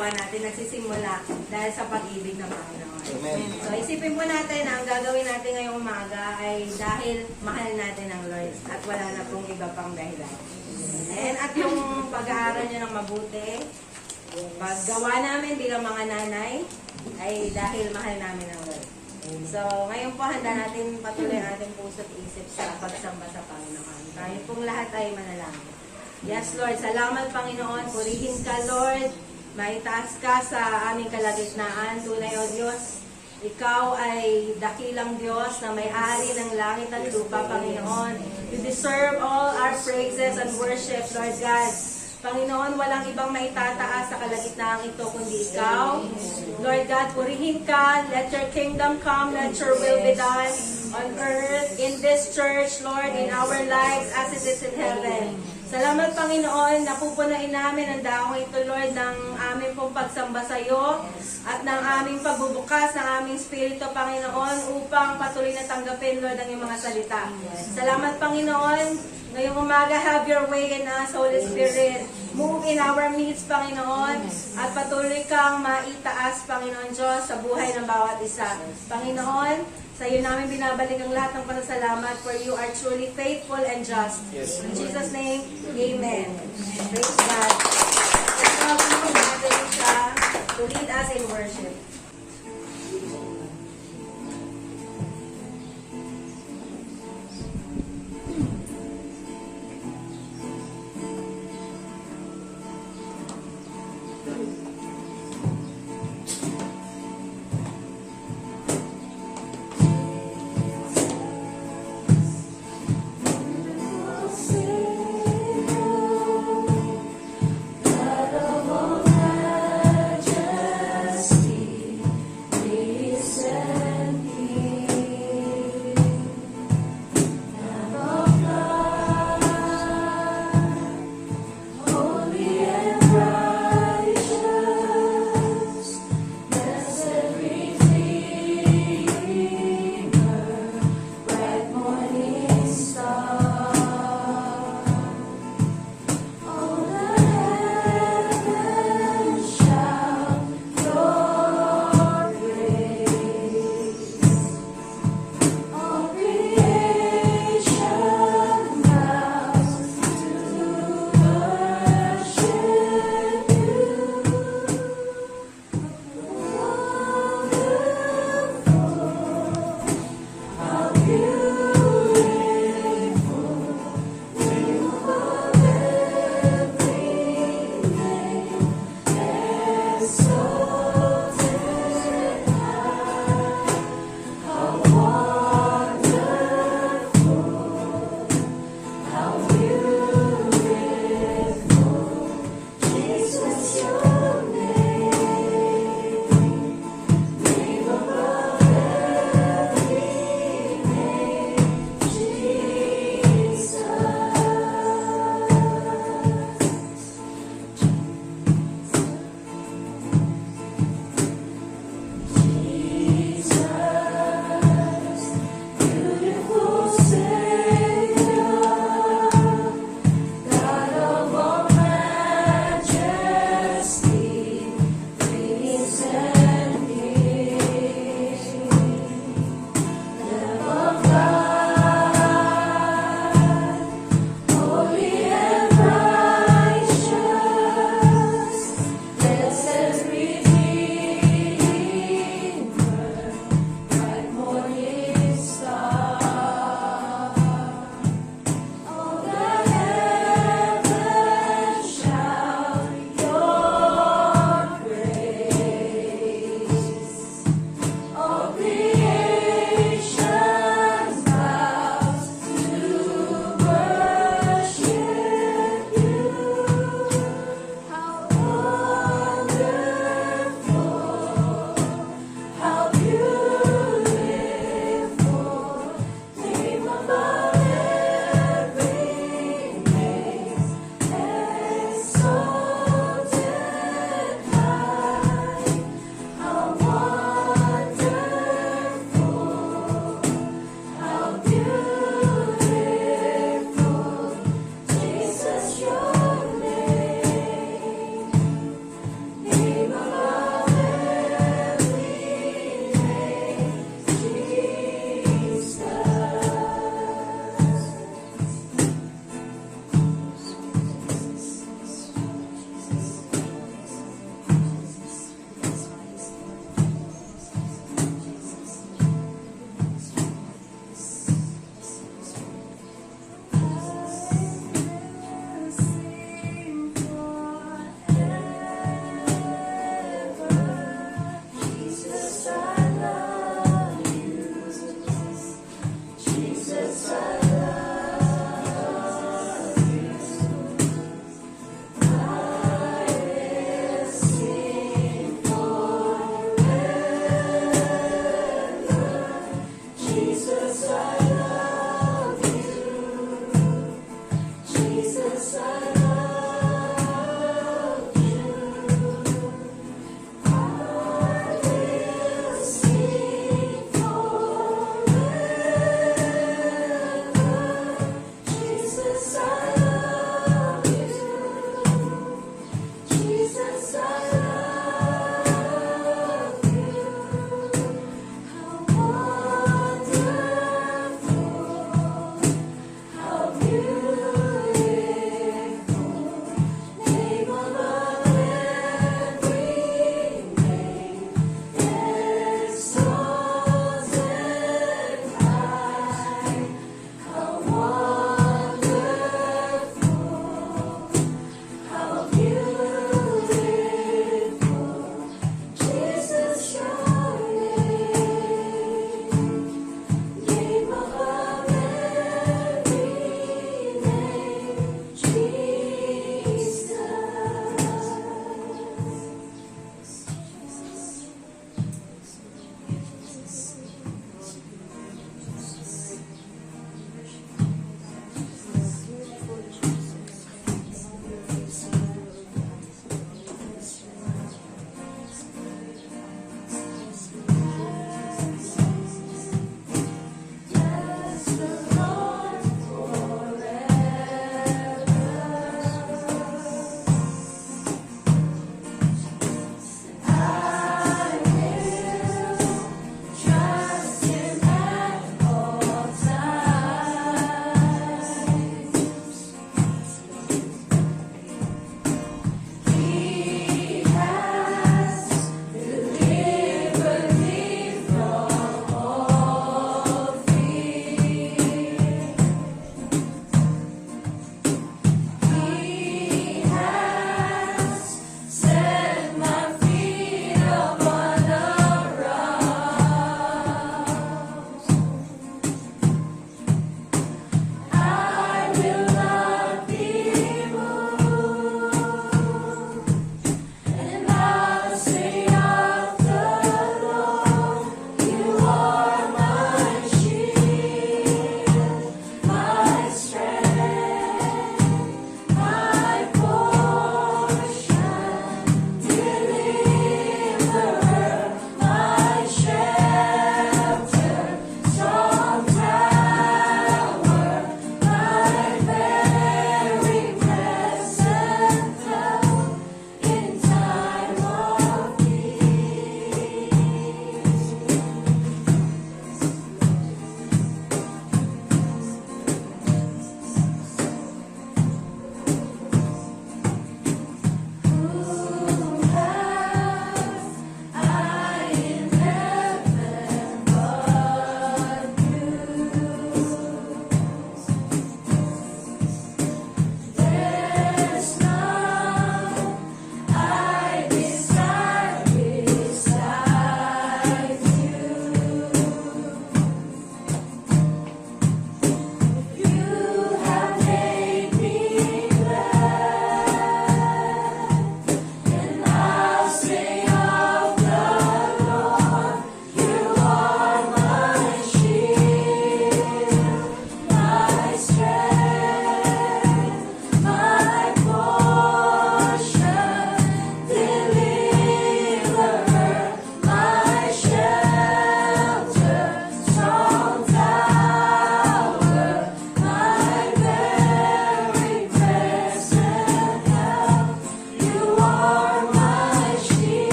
ginagawa natin nagsisimula dahil sa pag-ibig ng Panginoon. Amen. So isipin po natin na ang gagawin natin ngayong umaga ay dahil mahal natin ang Lord at wala na pong iba pang dahilan. At yung pag-aaral nyo ng mabuti, paggawa namin bilang mga nanay, ay dahil mahal namin ang Lord. So, ngayon po handa natin patuloy ang ating puso at isip sa pagsamba sa Panginoon. Tayo pong lahat ay manalangin. Yes, Lord. Salamat, Panginoon. Purihin ka, Lord. Maitaas ka sa aming kalagitnaan. Tunay, O Diyos, Ikaw ay dakilang Diyos na may-ari ng langit at lupa, Panginoon. You deserve all our praises and worship, Lord God. Panginoon, walang ibang maitataas sa kalagitnaan ito kundi Ikaw. Lord God, purihin ka. Let your kingdom come. Let your will be done on earth, in this church, Lord, in our lives as it is in heaven. Salamat, Panginoon, napupunain namin ang daong ito, Lord, ng aming pong pagsamba sa iyo at ng aming pagbubukas ng aming spirito, Panginoon, upang patuloy na tanggapin, Lord, ang iyong mga salita. Salamat, Panginoon. Ngayong umaga, have your way in us, Holy Spirit. Move in our midst, Panginoon, at patuloy kang maitaas, Panginoon Diyos, sa buhay ng bawat isa. Panginoon, sa iyo namin binabalik ang lahat ng pasasalamat, for you are truly faithful and just. Yes. In Jesus' name, Amen. Praise God. Let's welcome natin siya to lead us in worship. God of all majesty.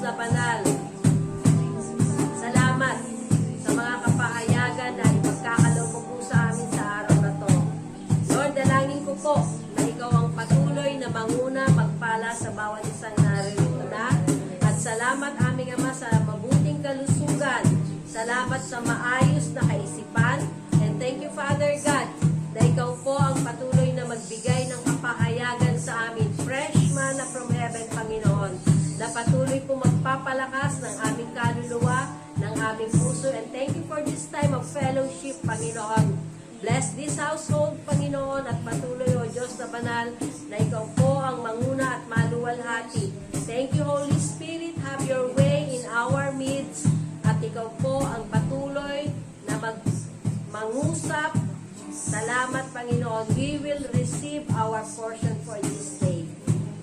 na banal. Salamat sa mga kapahayagan na ipagkakaloob mo po sa amin sa araw na to. Lord, dalangin ko po na ikaw ang patuloy na manguna, magpala sa bawat isang naririto na. At salamat aming Ama sa mabuting kalusugan. Salamat sa maayos na kaisipan. And thank you, Father God, na ikaw po ang patuloy na magbigay ng kapahayagan sa amin. Fresh manna from heaven, Panginoon, na patuloy po magpapalakas ng aming kaluluwa, ng aming puso. And thank you for this time of fellowship, Panginoon. Bless this household, Panginoon, at patuloy, O Diyos na banal, na ikaw po ang manguna at maluwalhati. Thank you, Holy Spirit. Have your way in our midst. At ikaw po ang patuloy na mangusap. Salamat, Panginoon. We will receive our portion for this day.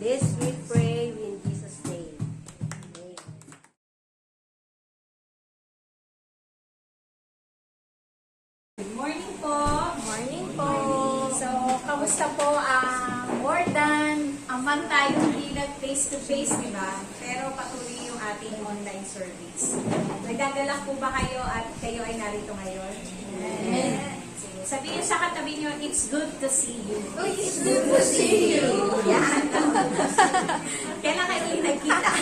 This we pray in Jesus' name. Amen. Good morning po. Morning po. So, kamusta po? More than a month tayo hindi nag-face-to-face, di ba? Pero patuloy yung ating online service. Nagdadala po ba kayo at kayo ay narito ngayon? Amen. Sige. Sabihin sa katabi nyo, it's good to see you. Oh, it's good to see you. Yan. Kailan kayo ulit nagkita?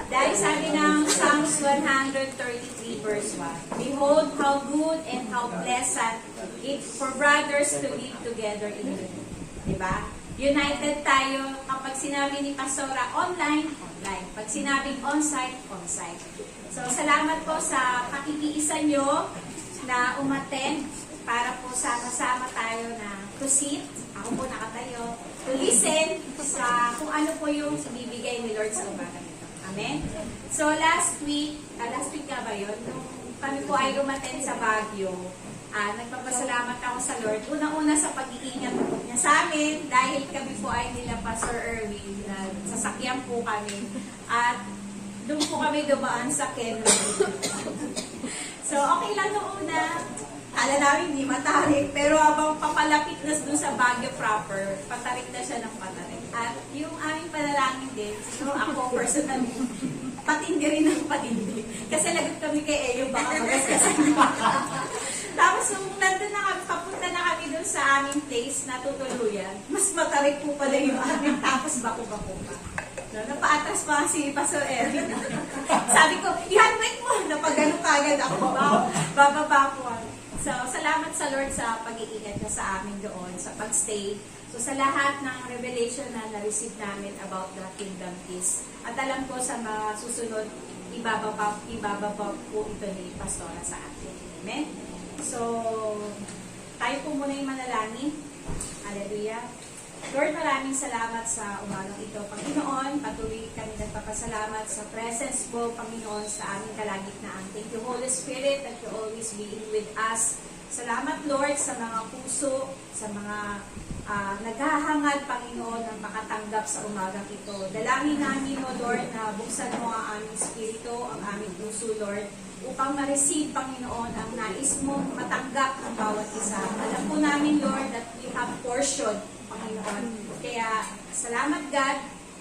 Dahil sabi ng Psalms 133 verse 1, Behold how good and how pleasant it for brothers to live together in unity. Diba? United tayo kapag sinabi ni Pastora online, online. Pag sinabing on-site, on-site. So, salamat po sa pakikiisa nyo na umattend para po sama-sama tayo na to sit. Ako po nakatayo. To listen sa kung ano po yung bibigay ni Lord sa umaga nito. Amen? So, last week nga ba yun? Nung kami po ay umattend sa Baguio, nagpapasalamat ako sa Lord. Una-una sa pag-iingat niya sa amin dahil kami po ay nila Pastor Erwin. Sasakyan po kami. At doon po kami dumaan sa Kenwood. So, okay lang noong una. Kala namin hindi matarik. Pero habang papalapit na doon sa Baguio proper, patarik na siya ng patarik. At yung aming panalangin din, siguro ako personally, patindi rin ng patindi. Kasi lagot kami kay Eyo, baka magasgasan. Tapos nung nandun na kami, papunta na kami dun sa aming place na tutuluyan, mas matarik po pala yung aming tapos bako-bako pa. No, napaatras pa si Pastor Erin. Sabi ko, i-handbrake mo! Napagano kagad ako, bababa po. So, salamat sa Lord sa pag-iingat niya sa amin doon, sa pag-stay. So, sa lahat ng revelation na na-receive namin about the kingdom is, at alam ko sa mga susunod, ibababa po ito ni Pastora sa atin. Amen? So, tayo po muna yung manalangin. Hallelujah. Lord, maraming salamat sa umagang ito, Panginoon. Patuloy kami nagpapasalamat sa presence mo, Panginoon, sa aming kalagitnaan. Thank you, Holy Spirit, that you always being with us. Salamat, Lord, sa mga puso, sa mga naghahangad, Panginoon, ng makatanggap sa umagang ito. Dalangin namin, O Lord, na buksan mo ang aming spirito, ang aming puso, Lord, upang ma-receive, Panginoon, ang nais mo matanggap ng bawat isa. Alam po namin, Lord, that we have portion, Panginoon. Kaya, salamat, God.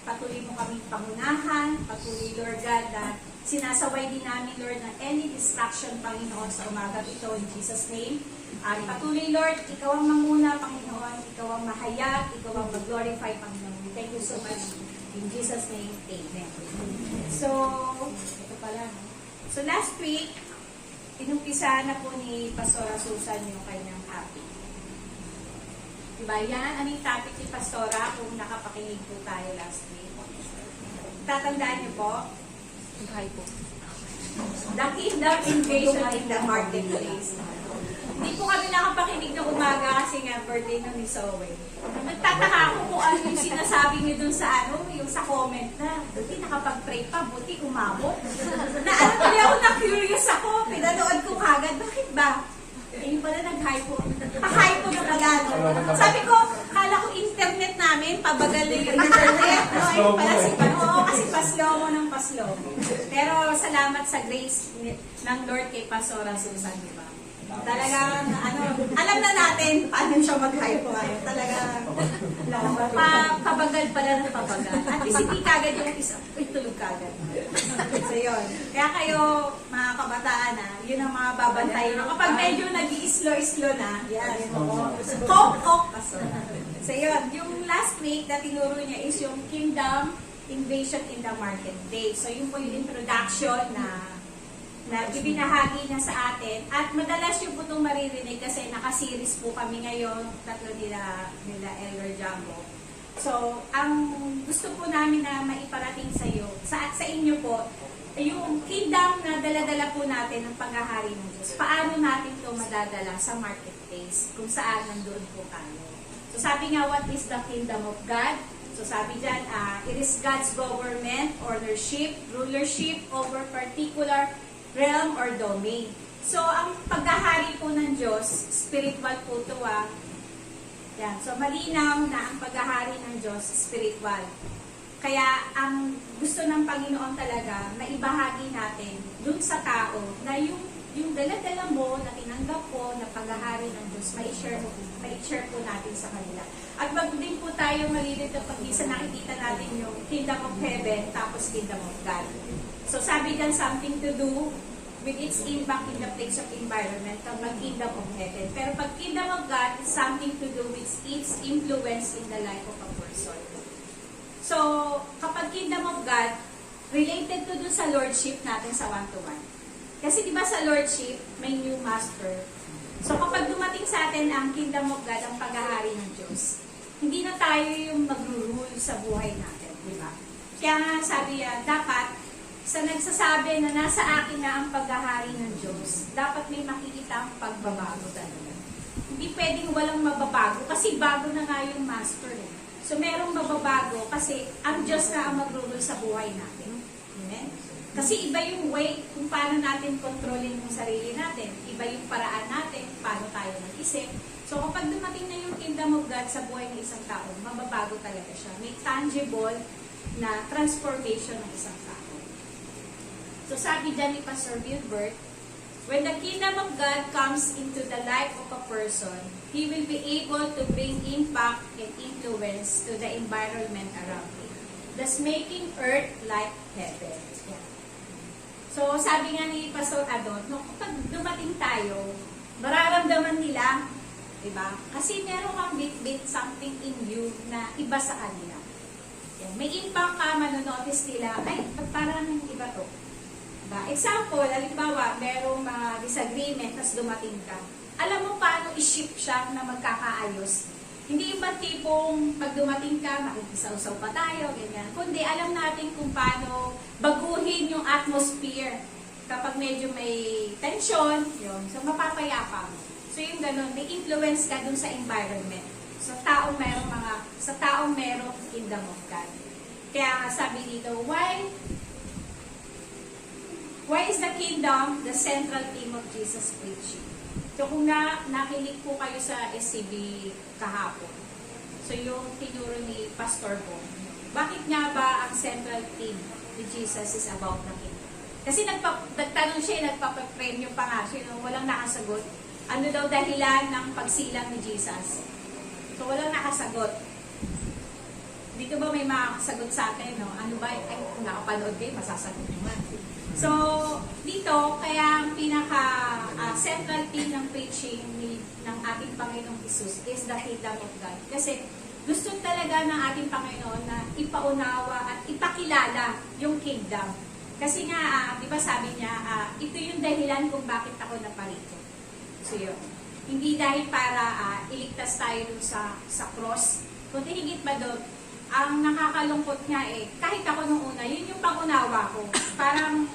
Patuloy mo kaming pangunahan. Patuloy, Lord God, na sinasaway din namin, Lord, ng any distraction, Panginoon, sa umagang ito. In Jesus' name. At patuloy, Lord, ikaw ang manguna, Panginoon. Ikaw ang mahayag. Ikaw ang mag-glorify, Panginoon. Thank you so much. In Jesus' name, Amen. So, ito pala. So, last week, inumpisa na po ni Pastora Susan yung kanyang topic. Diba? Yan ang yung topic ni Pastora kung nakapakinig po tayo last week. Tatandaan niyo po? Hi po. The Kingdom Invasion in the Marketplace. Hindi po kami nakapakinig ng umaga kasi nga birthday na ni Zoe. Nagtataka ako kung ano yung sinasabi niyo dun sa yung sa comment na buti nakapag-pray pa, buti umabot. Na ano tuloy ako na-curious ako. Pinanood ko kagad. Bakit ba? Yung pala nag-hi po. Pa-hi po ng agad. Sabi ko, kala ko internet namin, pabagal na yung internet. No, ayun pala si Oo, kasi paslow mo ng paslow. Pero salamat sa grace ng Lord kay Pastora Susan, di ba? Talagang, alam na natin paano siya mag-hype ngayon. Talagang, pabagal pala ng pabagal. At least hindi kagad yung isa, tulog kagad. So, yun. Kaya kayo, mga kabataan, yun ang mga babantayin nyo. Kapag medyo nag-i-slow na, yan. Kok. So, yun. Yung last week na tinuro niya is yung Kingdom Invasion in the Market Day. So, yun po yung introduction na ibinahagi niya sa atin. At madalas yung po itong maririnig kasi naka-series po kami ngayon, tatlo nila Elder Jumbo. So, ang gusto po namin na maiparating sa inyo po, yung kingdom na dala-dala po natin ng paghahari ng Diyos. Paano natin ito madadala sa marketplace kung saan nandoon po tayo. So, sabi nga, what is the kingdom of God? So sabi dyan, it is God's government, ownership, rulership over particular realm or domain. So ang paghahari po ng Diyos, spiritual po ito Yan. So malinaw na ang paghahari ng Diyos, spiritual. Kaya ang gusto ng Panginoon talaga, maibahagi natin dun sa tao na yung dala-dala mo na tinanggap ko na paghahari ng Diyos, mai-share po natin sa kanila. At wag din po tayo malilito pag isa nakikita natin yung Kingdom of Heaven tapos Kingdom of God. So sabi dyan, something to do with its impact in the place of environment kapag Kingdom of Heaven. Pero pag Kingdom of God, it's something to do with its influence in the life of a person. So kapag Kingdom of God, related to dun sa Lordship natin sa one-to-one. Kasi di ba sa Lordship, may new master. So kapag dumating sa atin ang Kingdom of God, ang paghahari ng Diyos, hindi na tayo yung mag-rule sa buhay natin, di ba? Kaya nga sabi dapat sa nagsasabi na nasa akin na ang paghahari ng Diyos, dapat may makikita ang pagbabago talaga. Hindi pwedeng walang mababago kasi bago na nga yung master. So merong mababago kasi ang Diyos na ang mag-rule sa buhay natin. Amen? Kasi iba yung way kung paano natin kontrolin yung sarili natin. Iba yung paraan natin, paano tayo mag-isip. So kapag dumating na yung Kingdom of God sa buhay ng isang tao, mababago talaga siya. May tangible na transformation ng isang tao. So sabi dyan ni Pastor Gilbert, when the Kingdom of God comes into the life of a person, he will be able to bring impact and influence to the environment around him, thus making earth like heaven. Yeah. So sabi nga ni Pastor Adon, kapag dumating tayo, mararamdaman nila, diba? Kasi meron kang bit-bit something in you na iba sa kanila. Yan. May impact ka, manonotice nila, ay, parang iba to. Diba? Example, halimbawa, merong mga disagreement, tapos dumating ka. Alam mo paano i-shift siya na magkakaayos. Hindi ba tipong pag dumating ka, makikisaw-saw pa tayo, ganyan. Kundi alam natin kung paano baguhin yung atmosphere. Kapag medyo may tension, yun. So, mapapayapa mo. So yung ganun, may influence ka dun sa environment. Sa taong merong Kingdom of God. Kaya nga sabi dito, why is the kingdom the central theme of Jesus' preaching? So kung nakinig po kayo sa SCB kahapon, so yung tinuro ni Pastor Bong, bakit nga ba ang central theme ni Jesus is about the kingdom? Kasi nagtanong siya, nagpapapremyo pa nga siya, walang nakasagot. Ano daw dahilan ng pagsilang ni Jesus? So, walang nakasagot. Dito ba may makakasagot sa atin? No? Ano ba? Ay, kung nakapanood kayo, masasagot naman. So, dito, kaya ang pinaka-central theme ng preaching ng ating Panginoong Jesus is the Kingdom of God. Kasi gusto talaga ng ating Panginoon na ipaunawa at ipakilala yung kingdom. Kasi nga, di ba sabi niya, ito yung dahilan kung bakit ako naparito. So yun. Hindi dahil para iligtas tayo dun sa cross. Kundi higit ba doon, ang nakakalungkot nga kahit ako nung una, yun yung pangunawa ko. Parang,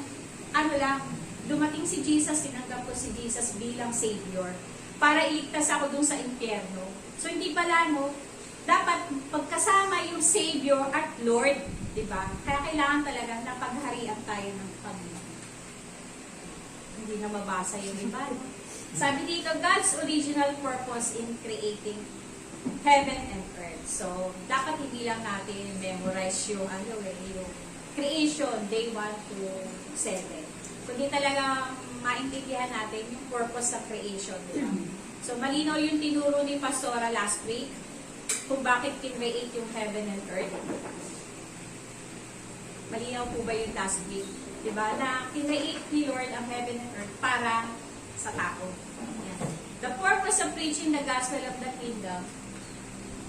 dumating si Jesus, tinanggap ko si Jesus bilang Savior. Para iligtas ako dun sa impyerno. So hindi pala, dapat pagkasama yung Savior at Lord, di ba? Kaya kailangan talaga na pagharian tayo ng Panginoon. Hindi na mabasa yung iba, Sabi dito, God's original purpose in creating heaven and earth. So, dapat hindi lang natin memorize yung creation, day 1 to 7. kundi talaga maintindihan natin yung purpose ng creation. Diba? So, malinaw yung tinuro ni Pastora last week kung bakit kinreate yung heaven and earth. Malinaw po ba yung last week? Diba? Na kinreate ni Lord ang heaven and earth para sa tao. Yan. The purpose of preaching the gospel of the kingdom.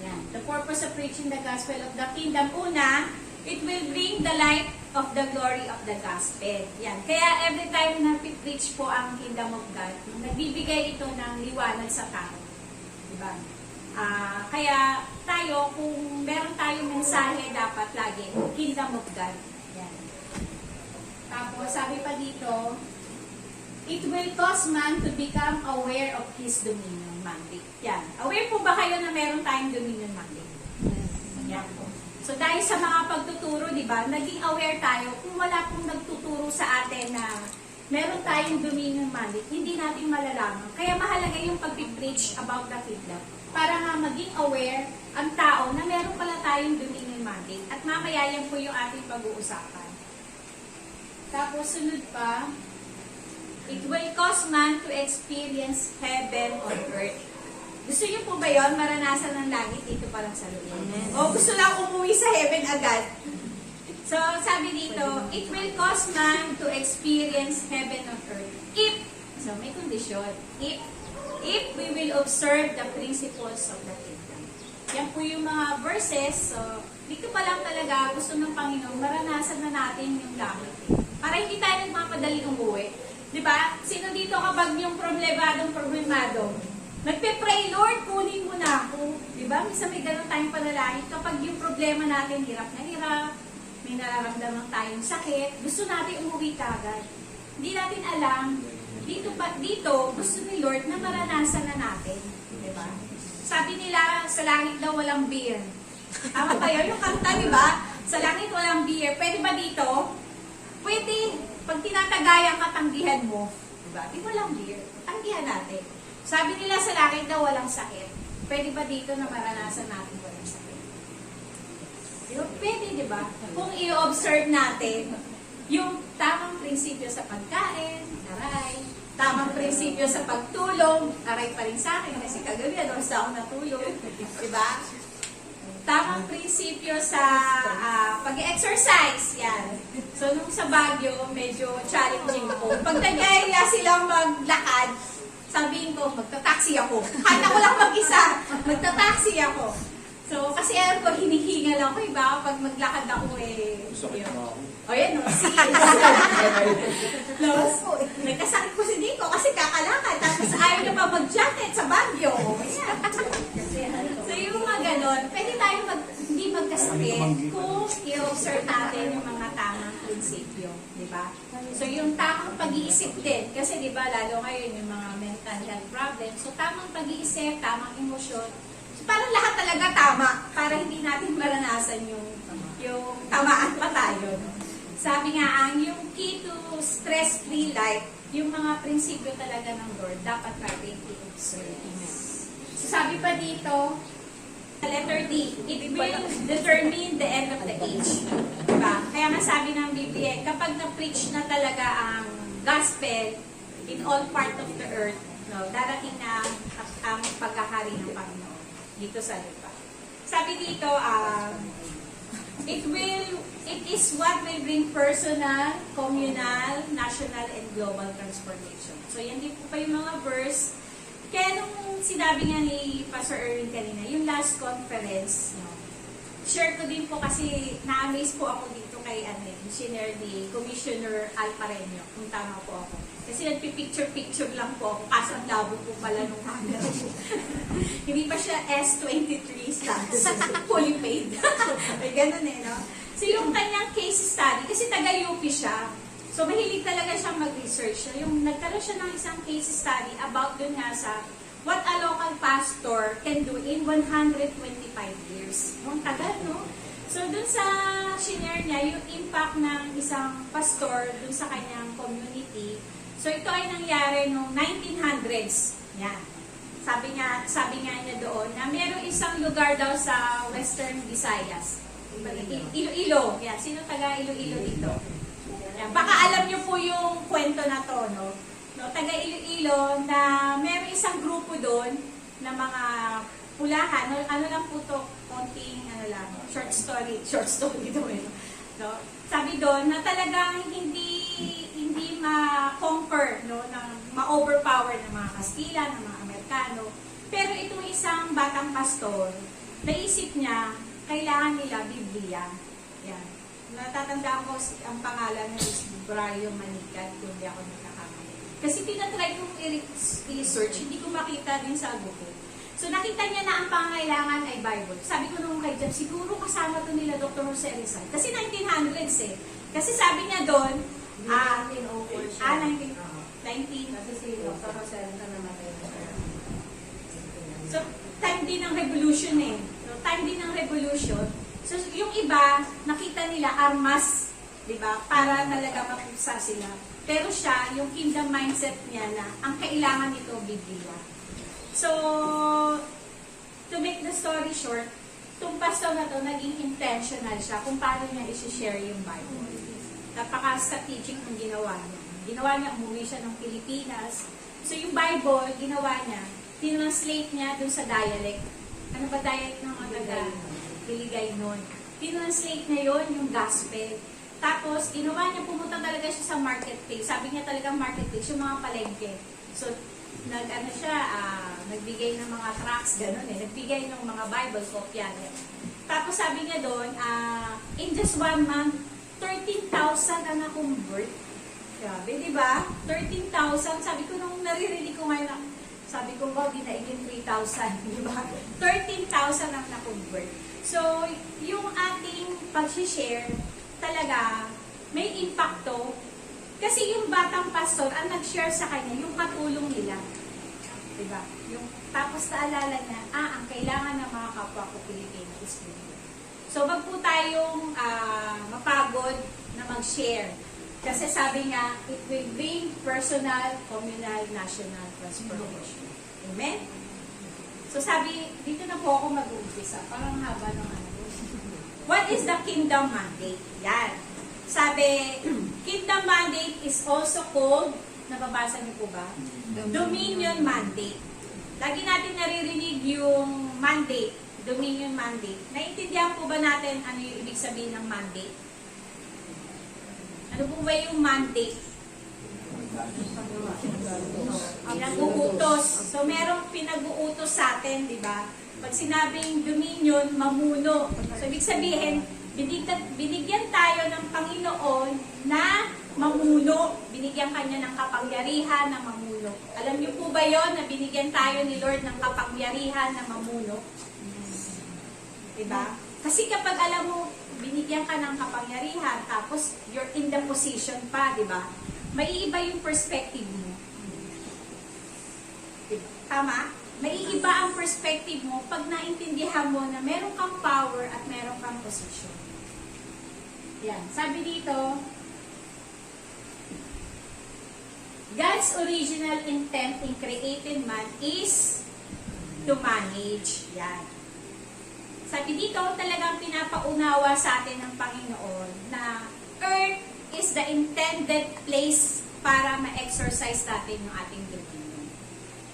Yan. The purpose of preaching the gospel of the kingdom. Una, it will bring the light of the glory of the gospel. Yan. Kaya every time na preach po ang kingdom of God, nagbibigay ito ng liwanag sa tao. Diba? Kaya tayo, kung meron tayong mensahe, dapat lagi, kingdom of God. Yan. Tapos, sabi pa dito, it will cause man to become aware of his dominion mandate. Yan. Aware po ba kayo na meron tayong dominion mandate? Yan po. So, dahil sa mga pagtuturo, di ba, naging aware tayo kung wala pong nagtuturo sa atin na meron tayong dominion mandate, hindi natin malalaman. Kaya mahalaga yung pag-preach about the kingdom para nga maging aware ang tao na meron pala tayong dominion mandate. At mamaya yan po yung ating pag-uusapan. Tapos, sunod pa, it will cause man to experience heaven on earth. Gusto niyo po ba yun? Maranasan ng langit dito pa lang sa lupa. O gusto lang umuwi sa heaven agad? So, sabi dito, it will cause man to experience heaven on earth. If, so may kondisyon, if we will observe the principles of the kingdom. Yan po yung mga verses. So, dito pa lang talaga gusto ng Panginoon, maranasan na natin yung langit. Para hindi tayo nagmamadali umuwi. Diba? Sino dito kapag yung problemado? Nagpe-pray, Lord, kunin mo na ako. Diba? Minsan may ganun tayong panalangin. Kapag yung problema natin, hirap na hirap, may nararamdaman tayong sakit, gusto natin umuwi kagad. Hindi natin alam, dito, gusto ni Lord na maranasan na natin. Diba? Sabi nila, sa langit daw walang beer. Tama ba yun? Yung kanta, diba? Sa langit walang beer. Pwede ba dito? Pwede. Pag tinatagayan ka, tanggihan mo. Diba? Di walang beer. Tanggihan natin. Sabi nila sa langit daw walang sakit. Pwede ba dito na maranasan natin walang sakit? Diba? Pwede, di ba? Kung i-observe natin yung tamang prinsipyo sa pagkain, aray, tamang prinsipyo sa pagtulog, aray pa rin sa akin kasi kagabi, ados ako natulog. Di ba? Tamang prinsipyo sa pag-exercise, yan. So, nung sa Baguio, medyo challenging po. Pag nagaya silang maglakad, sabihin ko, magta-taxi ako. Kahit ako lang mag-isa, magta-taxi ako. So, kasi alam ko, hinihingal ako, iba, pag maglakad ako, Sakit na ako. o yan, no, nagkasakit ko si Nico kasi kakalakad, tapos ayaw na pa mag-jacket sa Baguio. Ayan. So, yung mga ganon, pwede tayo hindi magkasakit kung i-observe natin yung mga tamang prinsipyo, di ba? So, yung tamang pag-iisip din, kasi di ba, lalo ngayon yung mga mental health problems, so tamang pag-iisip, tamang emosyon, so, parang lahat talaga tama, para hindi natin maranasan yung tamaan pa tayo. Sabi nga, yung key to stress-free life, yung mga prinsipyo talaga ng Lord, dapat natin i-observe. So, sabi pa dito, letter D, it will determine the end of the age. Diba? Kaya nga sabi ng Biblia, kapag na-preach na talaga ang gospel in all part of the earth, no, darating na ang pagkahari ng Panginoon dito sa lupa. Sabi dito, it is what will bring personal, communal, national, and global transformation. So, yan din po pa yung mga verse. Kaya nung sinabi nga ni Pastor Erwin kanina, yung last conference, no, share ko din po kasi na-amaze po ako dito kay shinare ni Commissioner Alpareño, kung tama po ako. Kasi nagpipicture-picture lang po ako, kaso ang labo po pala nung camera po. Hindi pa siya S23 stance, fully paid. Ay, ganun no? So, yung kanyang case study, kasi taga-UP siya, so mahilig talaga siyang mag-research. So, yung nagkaroon siya ng isang case study about dun nga sa what a local pastor can do in 125 years. Ang tagal, no? So, dun sa shinare niya, yung impact ng isang pastor dun sa kanyang community. So, ito ay nangyari noong 1900s. Yan. Sabi nga niya doon na mayroong isang lugar daw sa Western Visayas. Iloilo. Yan. Sino taga Iloilo dito? Yan. Baka alam niyo po yung kwento na to, no? Taga Iloilo na may isang grupo doon na mga pulahan, ano lang po to, konting, short story doon, no? Sabi doon na talagang hindi ma-conquer, no, ma-overpower ng mga Kastila, ng mga Amerikano. Pero itong isang batang pastor, naisip niya, kailangan nila Biblia. Yan. Natatandaan ko ang pangalan niya is Brayo Manikad, kung di ako nagkakamali. Kasi tinatry kong i-research, hindi ko makita din sa Google. So nakita niya na ang pangangailangan ay Bible. Sabi ko nung kay Jeb, siguro kasama to nila Dr. Jose Rizal. Kasi 1900s eh. Kasi sabi niya doon, 1904 siya. 19. Kasi si Dr. Jose Rizal namatay na siya. So, time din ng revolution eh. So, time din ng revolution. So, yung iba, nakita nila armas, di ba? Para talaga mapusa sila. Pero siya, yung kingdom mindset niya na ang kailangan nito, Biblia. So, to make the story short, itong pastor na to, naging intentional siya kung paano niya isi-share yung Bible. Napaka-strategic ng ginawa niya. Ginawa niya, umuwi siya ng Pilipinas. So, yung Bible, ginawa niya, tinranslate niya dun sa dialect. Ano ba dialect ng mga taga? Hiligay nun. Tinranslate niya yon yung gospel. Tapos, ginawa niya, pumunta talaga siya sa marketplace. Sabi niya talagang marketplace, yung mga palengke. So, nagbigay ng mga tracts, gano'n eh. Nagbigay ng mga Bible, kopya niya. Tapos sabi niya doon, in just 1 month, 13,000 ang na-convert. Grabe, di ba? 13,000. Sabi ko nung naririnig ko ngayon, sabi ko, wow, ginaigin 3,000, di ba? 13,000 ang na-convert. So, yung ating pag-share, talaga, may impacto. Kasi yung batang pastor, ang nag-share sa kanya, yung katulong nila. Diba? Tapos naalala niya, ang kailangan ng mga kapwa ko Pilipino is Biblia. So, wag po tayong mapagod na mag-share. Kasi sabi nga, it will bring personal, communal, national transformation. Amen? So, sabi, dito na po ako mag-uumpisa. Parang haba ng ano. What is the kingdom mandate? Yan. Sabi, kingdom mandate is also called, nababasa niyo po ba? Dominion mandate. Lagi natin naririnig yung mandate, dominion mandate. Naintindihan po ba natin ano yung ibig sabihin ng mandate? Ano po ba yung mandate? Pinag-uutos. So, merong pinag-uutos sa atin, di ba? Pag sinabing dominion, mamuno. So, ibig sabihin, binigyan tayo ng Panginoon na mamuno. Binigyan kanya ng kapangyarihan na mamuno. Alam niyo po ba yon na binigyan tayo ni Lord ng kapangyarihan na mamuno? Diba? Kasi kapag alam mo, binigyan ka ng kapangyarihan, tapos you're in the position pa, diba? May iba yung perspective mo. Diba? Tama? May iba ang perspective mo pag naintindihan mo na meron kang power at meron kang position. Yan. Sabi dito, God's original intent in creating man is to manage. Yan. Sabi dito, talagang pinapaunawa sa atin ng Panginoon na earth is the intended place para ma-exercise natin yung ating dominion.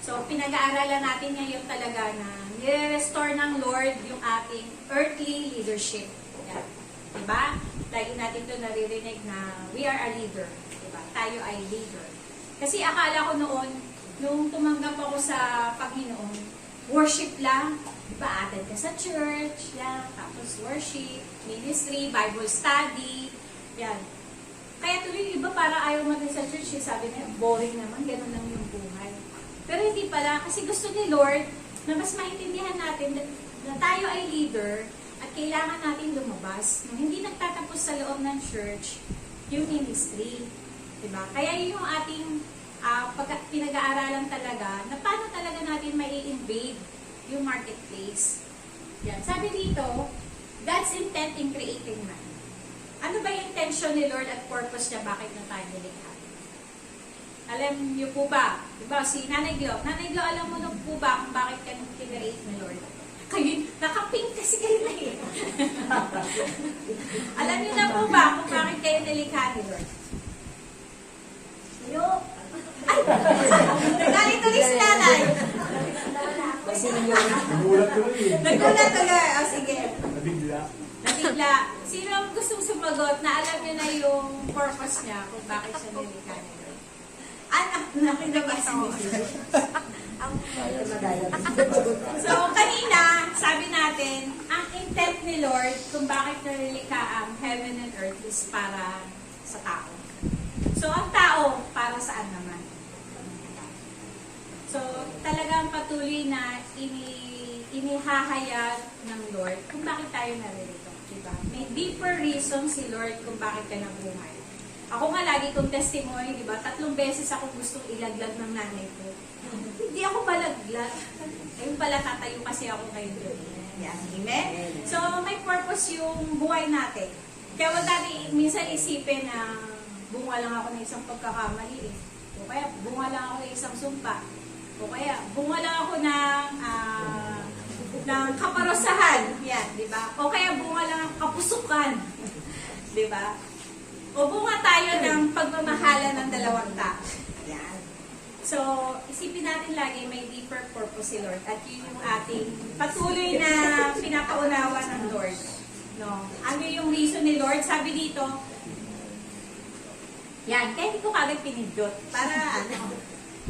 So, pinag-aaralan natin ngayon talaga na nire-restore ng Lord yung ating earthly leadership. Yan. Diba? Lagi natin ito naririnig na we are a leader. Diba? Tayo ay leader. Kasi akala ko noon, nung tumanggap ako sa Panginoon, worship lang. Diba? Attend ka sa church, yan. Tapos worship, ministry, Bible study, yan. Kaya tuloy iba para ayaw natin sa church, sabi niya, boring naman, ganun lang yung buhay. Pero hindi pala, kasi gusto ni Lord na mas maintindihan natin na tayo ay leader at kailangan natin lumabas. No, hindi nagtatapos sa loob ng church yung ministry. Diba? Kaya yun yung ating pinag-aaralan talaga na paano talaga natin mai-invade yung marketplace. Yan. Sabi dito, God's intent in creating man. Ano ba yung intention ni Lord at purpose niya bakit na tayo nilikha? Alam niyo po ba? Diba, si Nanay Glo, alam mo na po ba kung bakit ka kinreate ni Lord? Kayo, nakapink kasi kayo na eh. Alam niyo na po ba kung bakit kayo nilikha ni Lord? nyo na yung purpose niya kung bakit siya nilikha ni Lord. Nakinabasa mo. So, kanina, sabi natin, ang intent ni Lord kung bakit nilikha ang heaven and earth is para sa tao. So, ang tao, para saan naman? So, talagang patuloy na inihahayag ng Lord kung bakit tayo naririto. Diba? May deeper reason si Lord kung bakit ka nabuhay. Ako nga lagi kong testimony, diba? 3 beses ako gustong ilaglag ng nanay ko. Hindi ako malaglag. Ayun pala, tatayo kasi ako kayo doon. Yan. Amen? So, may purpose yung buhay natin. Kaya wag natin minsan isipin na bunga lang ako ng isang pagkakamali eh. O kaya bunga lang ako ng isang sumpa. O kaya bunga lang ako ng kaparosahan. Yan, di ba? O kaya bunga lang ng kapusukan. Di ba? O bunga tayo ng pagmamahala ng dalawang tao. Yan. So, isipin natin lagi may deeper purpose si Lord at yun yung ating patuloy na pinapaunawa ng Lord. No? Ano yung reason ni Lord? Sabi dito, yan, kaya hindi ko kagad pinindot. Para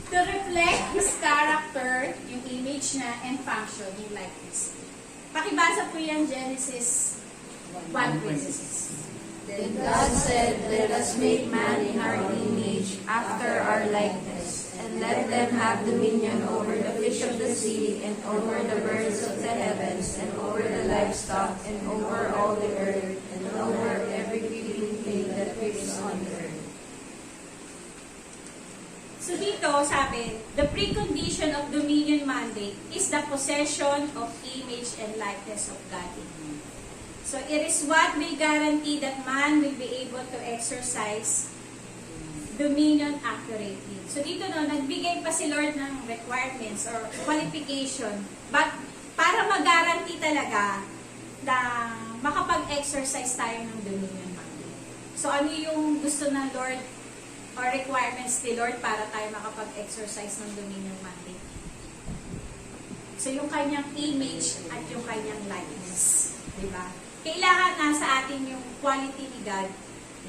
to reflect His character, yung image na and function, yung likeness. Pakibasa po yan, Genesis 1:26. Then God said, "Let us make man in our image, after our likeness, and let them have dominion over the fish of the sea, and over the birds of the heavens, and over the livestock, and over all the earth, and over every creeping thing that creeps on the earth." So dito, sabi, the precondition of dominion mandate is the possession of image and likeness of God in him. So it is what will guarantee that man will be able to exercise dominion accurately. So dito no, nagbigay pa si Lord ng requirements or qualification, but para mag-guarantee talaga na makapag-exercise tayo ng dominion mandate. So ano yung gusto ng Lord or requirements ni Lord para tayo makapag-exercise ng dominion mandate? So yung kanyang image at yung kanyang likeness. Diba? Kailangan nasa atin yung quality ni God.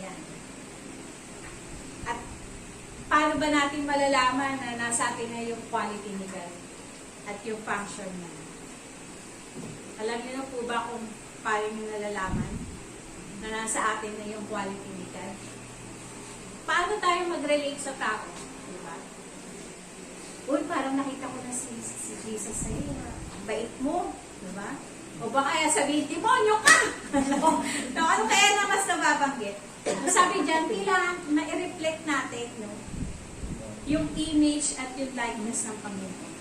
Yan. At paano ba natin malalaman na nasa atin na yung quality ni God? At yung function niya? Alam niyo na po ba kung paano nyo nalalaman na nasa atin na yung quality ni God? Paano tayo mag-relate sa tao? Diba? Uy, parang nakita ko na si Jesus sa'yo. Ang bait mo. Diba? O baka kaya sabihin, demonyo ka! No, ano kaya na mas nababanggit? Sabi dyan, kailangan ma-reflect natin yung image at yung likeness ng Panginoon.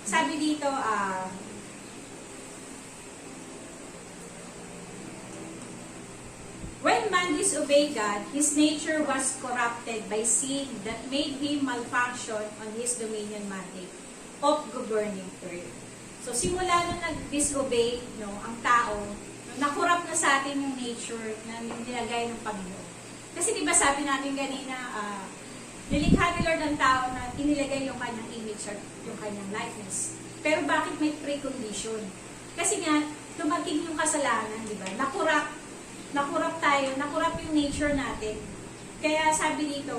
Sabi dito, when man disobeyed God, his nature was corrupted by sin that made him malfunction on his dominion mandate of governing earth. So, simula nung nag-disobey ang tao, nakurap na sa atin yung nature na nilagay ng Panginoon. Kasi di ba sabi natin kanina, nilikha ni Lord ang tao na inilagay yung kanyang image at yung kanyang likeness. Pero bakit may precondition? Kasi nga, dumating yung kasalanan, di ba? Nakurap tayo, nakurap yung nature natin. Kaya sabi dito,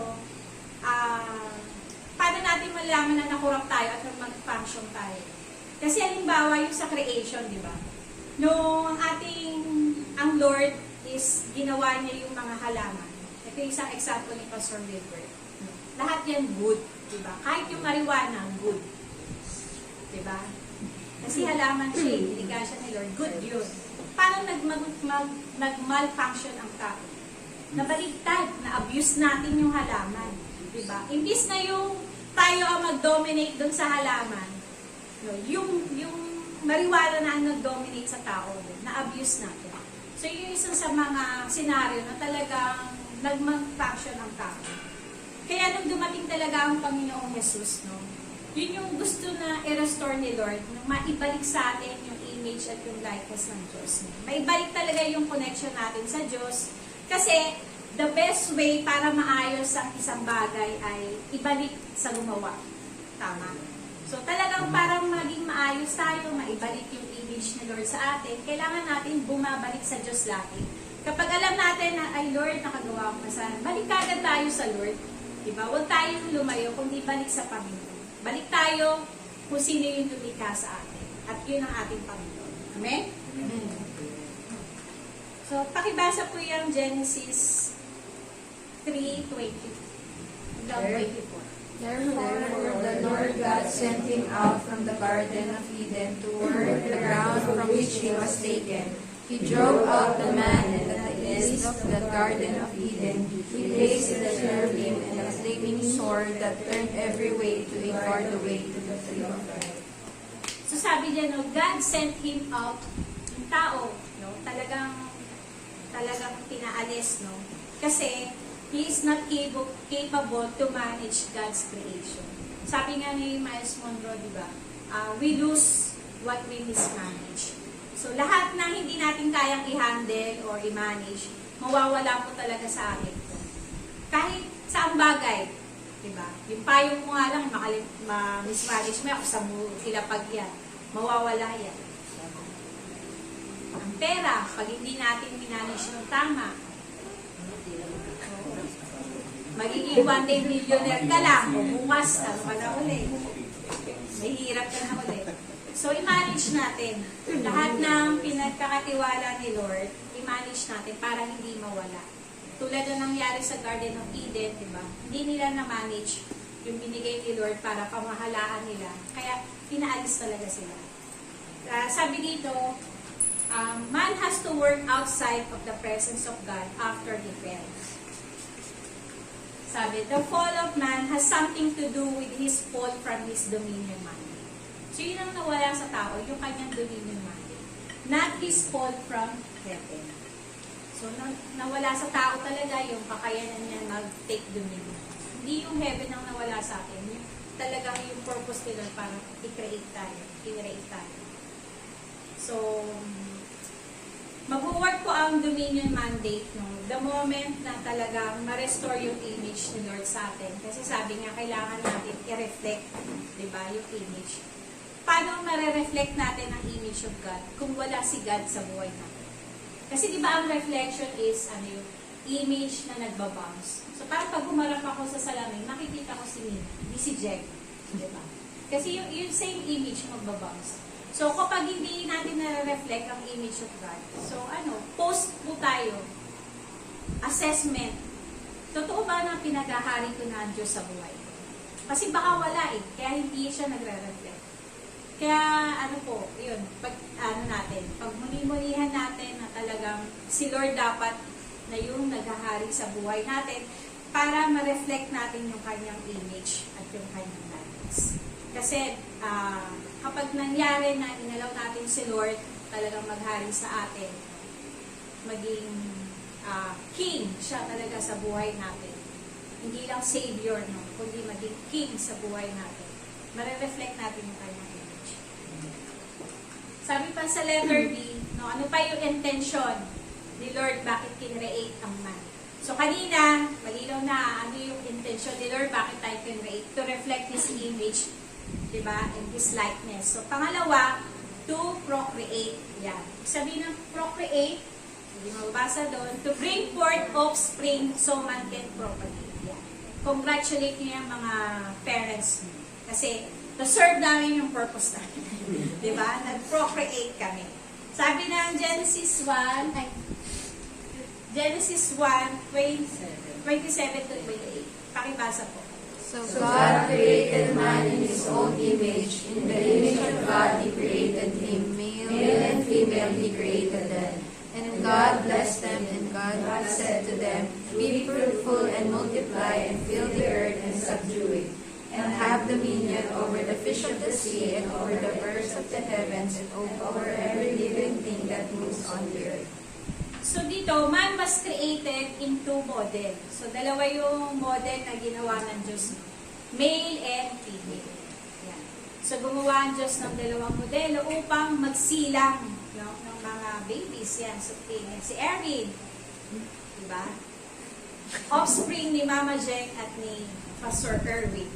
paano natin malaman na nakurap tayo at mag-function tayo? Kasi halimbawa yung sa creation, di ba? Nung ang Lord is ginawa niya yung mga halaman. Ito yung isang example ni Pastor Wilbert. Lahat yan good, di ba? Kahit yung marijuana, good. Di ba? Kasi halaman siya, nilikha siya ni Lord, good yun. Paano nag-malfunction ang tao? Nabaligtad, na-abuse natin yung halaman. Di ba? Imbis na yung tayo ang mag-dominate dun sa halaman, yung mariwala na ang nag-dominate sa tao, na-abuse natin. So, yun isang sa mga senaryo na talagang nag-function ang tao. Kaya nung dumating talaga ang Panginoong Jesus, yun yung gusto na i-restore ni Lord, na maibalik sa atin yung image at yung likeness ng Diyos. Maibalik talaga yung connection natin sa Diyos. Kasi, the best way para maayos ang isang bagay ay ibalik sa gumawa. Tama? So talagang parang maging maayos tayo, maibalik yung image ni Lord sa atin, kailangan natin bumabalik sa Diyos lagi. Kapag alam natin na, ay Lord, nakagawa ko kasalanan, balik kagad tayo sa Lord. Diba? Huwag tayong lumayo, kundi balik sa Panginoon. Balik tayo kung sino yung lumikha sa atin. At yun ang ating Panginoon. Amen? So, pakibasa po yung Genesis 3:20. Hanggang 24. Therefore, the Lord God sent him out from the Garden of Eden to work the ground from which he was taken. He drove out the man at the east of the Garden of Eden. He placed the cherubim and a flaming sword that turned every way to guard the way to the tree of life. So sabi niya, no, God sent him out, yung tao, no, talagang pinaalis, no, kasi he is not capable to manage God's creation. Sabi nga ni Miles Monroe, di ba, we lose what we mismanage. So lahat na hindi natin kayang i-handle or i-manage, mawawala po talaga sa atin. Kahit sa bagay, di ba, yung payong mo nga lang, mismanage mo, sa mo ilapag yan, mawawala yan. Ang pera, pag hindi natin minanage ng tama, magiging one day millionaire ka lang, o bukas, ano ka na ulit. Mahirap ka na ulit. So, i-manage natin. Lahat ng pinagkakatiwala ni Lord, i-manage natin para hindi mawala. Tulad na nangyari sa Garden of Eden, di ba? Hindi nila na-manage yung binigay ni Lord para pamahalaan nila. Kaya, pinaalis talaga sila. Sabi dito, man has to work outside of the presence of God after he fell. Sabi, the fall of man has something to do with his fall from his dominion mandate. So, yun ang nawala sa tao, yung kanyang dominion mandate. Not his fall from heaven. So, nawala sa tao talaga yung kakayanan niya mag-take dominion. Hindi yung heaven ang nawala sa atin. Yung, talagang yung purpose nila para i-create tayo. So, mag-work po ang dominion mandate the moment na talagang ma-restore yung image ni Lord sa atin. Kasi sabi nga, kailangan natin i-reflect, di ba, yung image. Paano ma-reflect natin ang image of God kung wala si God sa buhay natin? Kasi di ba ang reflection is, yung image na nagbabounce. So parang pag humarap ako sa salamin, makikita ko si Nina, hindi si Jeg. Di ba? Kasi yung same image magbabounce. So, kapag hindi natin na-reflect ang image of God, so post po tayo, assessment, totoo ba na pinagahari ko na ang Diyos sa buhay ko? Kasi baka wala kaya hindi siya nagre-reflect. Kaya, yun, pag muli-mulihan natin na talagang si Lord dapat na yung naghahari sa buhay natin para ma-reflect natin yung kanyang image at yung kanyang likeness. Kasi, kapag nangyari na inalaw natin si Lord talagang maghari sa atin, maging king siya talaga sa buhay natin. Hindi lang savior, no? Kundi maging king sa buhay natin. Mare-reflect natin yung kanyang image. Sabi pa sa letter B, no, ano pa yung intention ni Lord bakit kinreate ang man? So kanina, malinaw na ano yung intention ni Lord bakit tayo kinreate? To reflect His image, diba? And His likeness. So, pangalawa, to procreate. Yan. Sabi ng procreate, hindi mabasa doon, to bring forth offspring so man can propagate. Yan. Congratulate niyo yung mga parents niyo. Kasi, na-serve namin yung purpose namin. Diba? Nag-procreate kami. Sabi ng Genesis 1, 27 to 28. Pakibasa po. So God created man in His own image. In the image of God He created him. Male and female He created them. And God blessed them, and God said to them, be fruitful and multiply and fill the earth and subdue it, and have dominion over the fish of the sea and over the birds of the heavens and over every living thing that moves on the earth. So dito, man was created in two model. So dalawa yung model na ginawa ng Diyos. Male and female. Yan. So gumawa ang Diyos ng dalawang modelo upang magsilang ng mga babies. Yan. So si Erin. Diba? Offspring ni Mama Jeng at ni Pastor Erwin.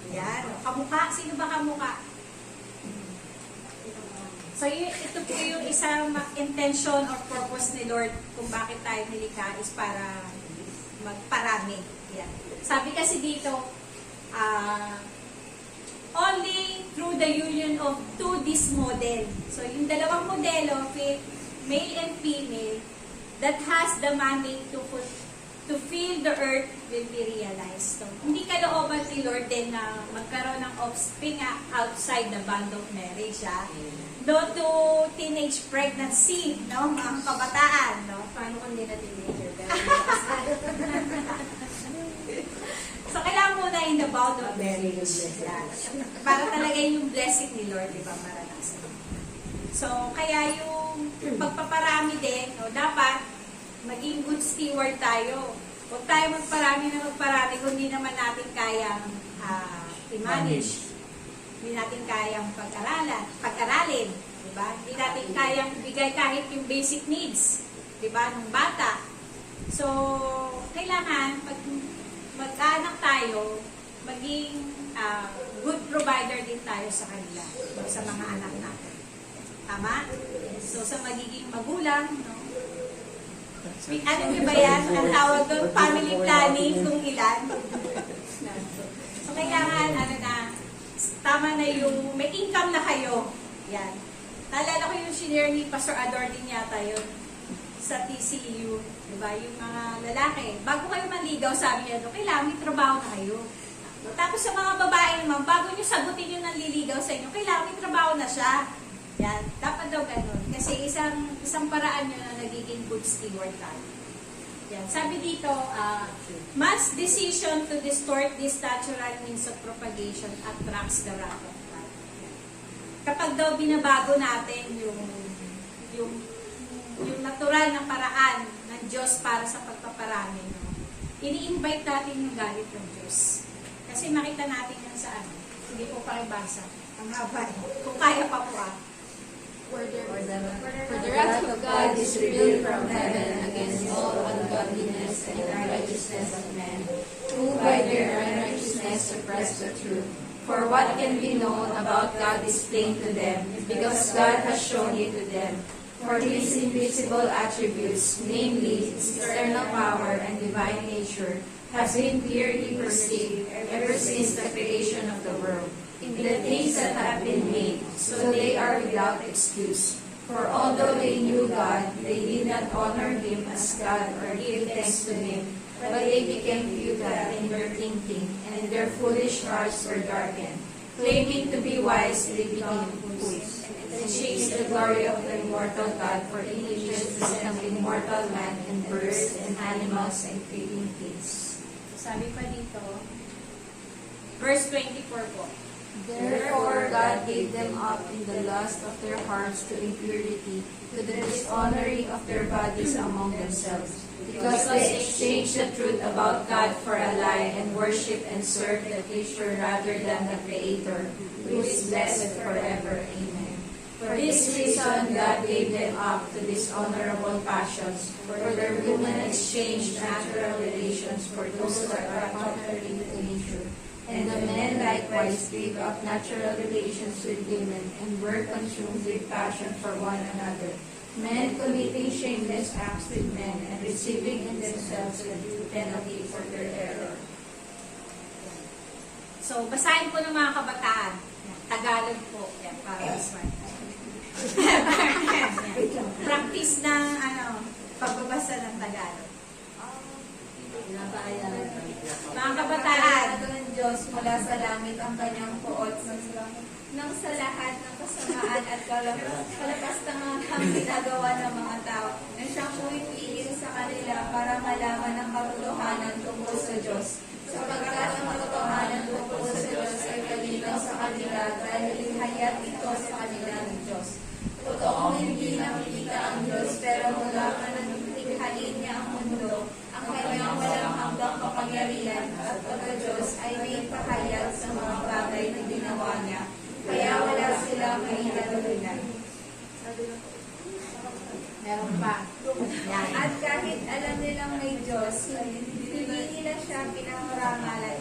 Yan. Kamukha. Sino ba kamukha? So, ito po yung isang intention or purpose ni Lord kung bakit tayo nilikha is para magparami. Yan. Sabi kasi dito, only through the union of this model. So, yung dalawang modelo, male and female, that has the mandate to fill the earth will be realized. So, hindi kalooban ni Lord din na magkaroon ng offspring outside the bond of marriage. No to teenage pregnancy, no? Mga kabataan, no? Paano kung hindi na teenager? Pero So, kailangan muna in the bound of marriage. Yan. Para talaga yung blessing ni Lord, di ba, maranasan. So, kaya yung pagpaparami din, no, dapat maging good steward tayo. Huwag tayo magparami na magparami kung hindi naman natin kayang i-manage. Hindi natin kayang pag-aralin. Diba? Hindi natin kayang bigay kahit yung basic needs. Diba? Ng bata. So, kailangan, pag mag-anak tayo, maging good provider din tayo sa kanila, sa mga anak natin. Tama? So, sa magiging magulang, no? Ano nyo ba yan? Ang tawag doon, family planning kung ilan. So, kailangan, tama na yung, may income na kayo. Yan. Naalala ko yung senior ni Pastor Ador din yata yun sa TCU. Diba? Yung mga lalaki. Bago kayo manligaw, sabi niya, kailangan may trabaho na kayo. Tapos sa mga babae naman, bago nyo sagutin yung nanliligaw sa inyo, kailangan may trabaho na siya. Yan. Dapat daw ganun. Kasi isang paraan nyo na nagiging good steward tayo. Yan. Sabi dito, man's decision to distort this natural means of propagation attracts the wrath of God. Kapag daw binabago natin yung natural na paraan ng Diyos para sa pagpaparami, no? Ini-invite natin yung galit ng Diyos. Kasi makita natin yan sa hindi po pakibasa. Ang haba. Kung kaya pa po For the wrath of God is revealed from heaven against all ungodliness and unrighteousness of men, who by their unrighteousness suppress the truth. For what can be known about God is plain to them, because God has shown it to them. For His invisible attributes, namely His eternal power and divine nature, have been clearly perceived ever since the creation of the world, in the things that have been made, so they are without excuse. For although they knew God, they did not honor Him as God or give thanks to Him, but they became futile in their thinking, and their foolish hearts were darkened. Claiming to be wise, they became fools, and changed the glory of the immortal God for images of immortal man, and birds, and animals, and creeping things. Sabi pa dito, verse 24 po. Therefore God gave them up in the lust of their hearts to impurity, to the dishonoring of their bodies among themselves, because they exchanged the truth about God for a lie, and worship and serve the creature rather than the Creator, who is blessed forever. Amen. For this reason God gave them up to dishonorable passions, for their women exchanged natural relations for those that are contrary to nature. And the men likewise gave up natural relations with women, and were consumed with passion for one another, men committing shameless acts with men, and receiving in themselves the due penalty for their error. So, basahin po ng mga kabataan. Tagalog po. Yan, para smart. Practice ng pagbabasa ng Tagalog. Mga kabataan, ng Diyos mula sa langit ang kanyang poot nang sa lahat ng kasamaan at kalapastangang ginagawa ng mga tao na siyang pumipigil sa kanila para malaman ang katotohanan tungkol sa Diyos. Sapagkat ang katotohanan tungkol sa Diyos ay kalinaw sa kanila dahil ihayag ito sa kanila ng Diyos. Totoong hindi nakikita ang Diyos, pero mula ka nagtikhain niya ang mundo, ang kanyang walang hanggang kapangyarihan at pagka-Diyos ay may pahayag sa mga bagay na ginawa niya, kaya wala silang mahihatulan. meron pa. Yan. At kahit alam nilang may Diyos, hindi nila siya pinangarangalan.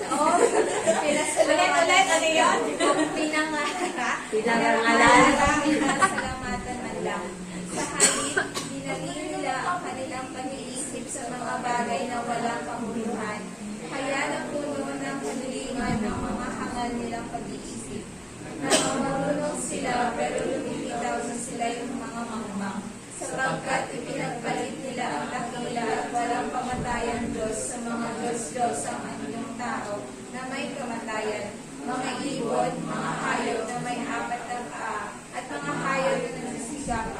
Ulit, ano yun? Pinangarangalan. Pinangangalan. bagay na walang kabuluhan. Kaya napuno ng kadiliman ng mga hangal nilang pag-iisip. Marunong sila pero lumilitaw na sila yung mga mangmang. Sapagkat ipinagpalit nila ang dakila at walang pamatayan Diyos sa mga Diyos-Diyos ang anyong tao na may kamatayan, mga ibon, mga hayop na may apat na paa, at mga hayop na nagsisigaw.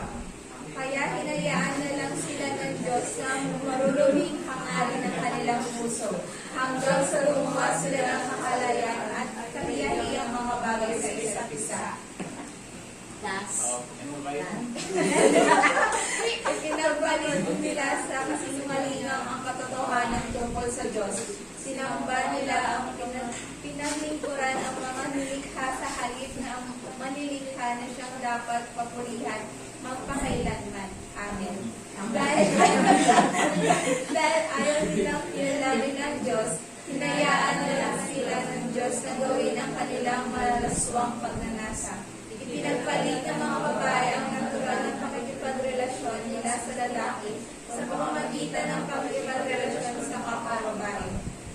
Kaya hinayaan na lang sila ng Diyos na maruruming hangarin ng kanilang puso, hanggang sa lumuha sila ng kakalayan at kahiyahiyang mga bagay sa isa't isa. Ipinagbalik nila sa kasinungalingang ang katotohanan tungkol sa Diyos. Sinamba nila ang pinaglingkuran ang mga nilikha sa halip na ang manilikha na siyang dapat papurihan magpakailanman. Amen. Dahil ayaw nilang kilalanin ng Diyos, hinayaan na lang sila ng Diyos na gawin ang kanilang malalaswang pagnanasa. Ipinagpalit ng mga babae ang natural na pakikipagrelasyon nila sa lalaki sa pamamagitan ng pakikipagrelasyon sa kapwa-babae.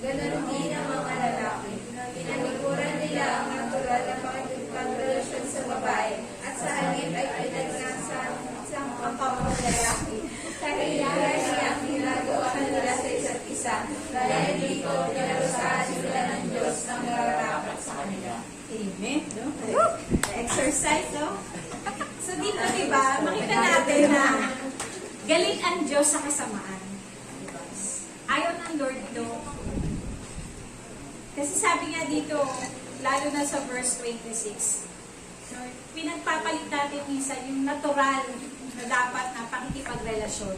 Ganon din ang mga lalaki. Pinalikuran nila ang natural na pakikipagrelasyon sa babae at sa halip ay pinagnasan sa kapwa-lalaki. Kaya ang ginagawa nila sa isa't isa dahil dito pinarusahan sila ng Diyos ang nararapat sa kanila. Amen. No? Exercise, no? So dito, di ba, makita natin na galing ang Diyos sa kasamaan. Diba? Ayaw ng Lord ito. Kasi sabi nga dito, lalo na sa verse 26, no, pinagpapalit natin minsan yung natural na dapat na pakikipagrelasyon.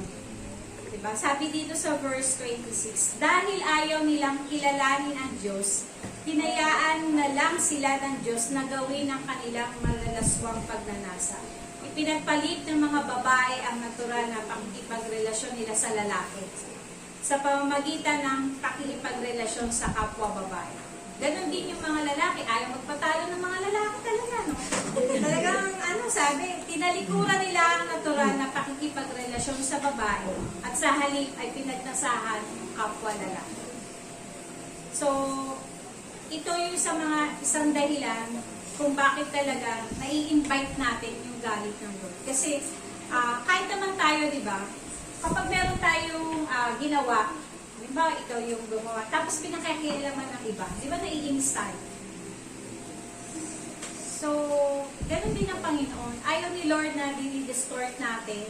Diba? Sabi dito sa verse 26, dahil ayaw nilang kilalanin ang Diyos, hinayaan na lang sila ng Diyos na gawin ang kanilang malalaswang pagnanasa. Ipinagpalit ng mga babae ang natural na pakikipagrelasyon nila sa lalaki sa pamamagitan ng pakikipagrelasyon sa kapwa babae. Ganon din yung mga lalaki, ayaw magpatalo ng mga lalaki talaga, no? Talagang, sabi, tinalikuran nila ang natural na pakikipagrelasyon sa babae at sa halip ay pinagnasahan ng kapwa lalaki. So, ito yung sa mga isang dahilan kung bakit talaga nai-invite natin yung galit ng Lord. Kasi kahit naman tayo, di ba, kapag meron tayong ginawa, di ba, ikaw yung gumawa, tapos pinakakialaman ng iba, di ba naiinis tayo? So, ganun din ang Panginoon. Ayaw ni Lord na dinidistort natin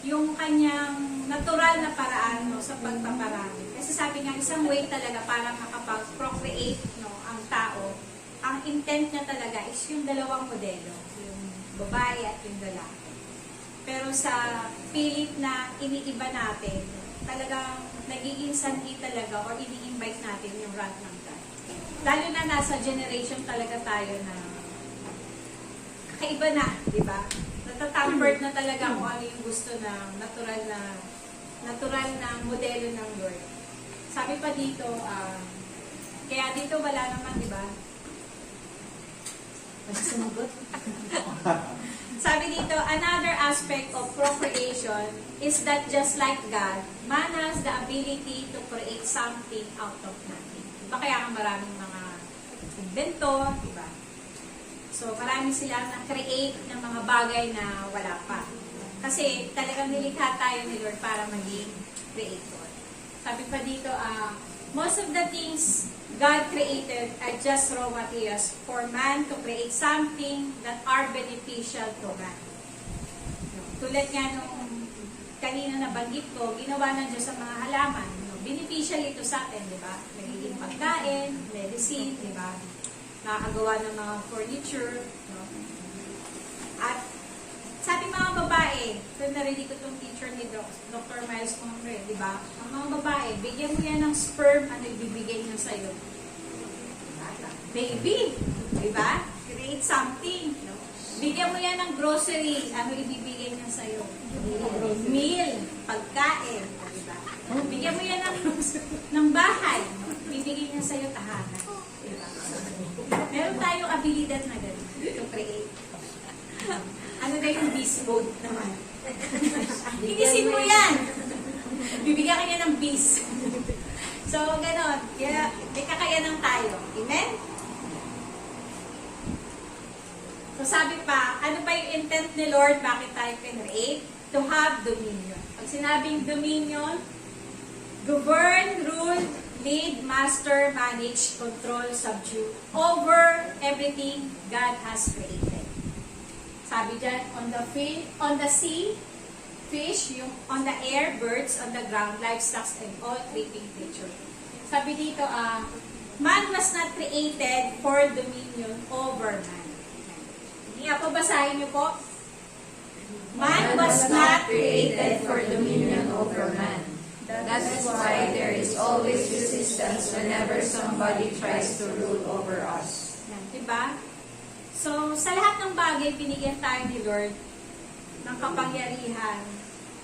yung kanyang natural na paraan, no, sa pagpaparami. Kasi sabi nga, isang way talaga para makapag-procreate, no, ang tao, ang intent niya talaga is yung dalawang modelo, yung babae at yung lalaki. Pero sa pilit na iniiba natin, talagang nagiging sanhi talaga or ini-invite natin yung wrath ng God. Lalo na nasa generation talaga tayo na kakaiba na, di ba? Natatampered na talaga kung ano yung gusto ng natural na modelo ng Lord. Sabi pa dito, kaya dito wala naman, di ba? Sumagot. Sabi dito, another aspect of procreation is that just like God, man has the ability to create something out of nothing. Diba kaya nga maraming mga inventor, diba? So, marami silang na-create ng mga bagay na wala pa. Kasi talagang nilikha tayo ni Lord para maging creator. Sabi pa dito, most of the things God created are just raw materials for man to create something that are beneficial to man. Tulad nga nung kanina nabanggit ko, ginawa ng Diyos sa mga halaman. Beneficial ito sa atin, di ba? Nagiging pagkain, medicine, di ba? Nakakagawa ng mga furniture. No? At sabi mga babae, so narinig ko itong teacher ni Dr. Miles Monroe, di ba? Ang mga babae, bigyan mo yan ng sperm, ano ibibigay niya sa'yo? Baby, di ba? Create something. No? Bigyan mo yan ng grocery, ano ibibigay niya sa'yo? Meal, pagkain, di ba? Bigyan mo yan ng bahay, bibigay niya sa'yo tahanan. Di ba? Meron tayong abilidad na gano'n to create. Ano na yung beast mode naman? Inisin mo yan! Bibigyan ka niya kakayanan ng beast. So, ganon. Kaya, may kakayanan tayo. Amen? So, sabi pa, ano pa yung intent ni Lord? Bakit tayo create? To have dominion. Pag sinabing dominion, govern, rule, lead, master, manage, control, subdue over everything God has created. Sabi dyan, on the sea, fish, yung on the air, birds, on the ground, livestock, and all creeping creatures. Sabi dito, man was not created for dominion over man. Hindi nga po, basahin niyo po. Man was not created for dominion over man. That is why there is always resistance whenever somebody tries to rule over us. Yan, diba? So, sa lahat ng bagay, binigyan tayo ni Lord ng kapangyarihan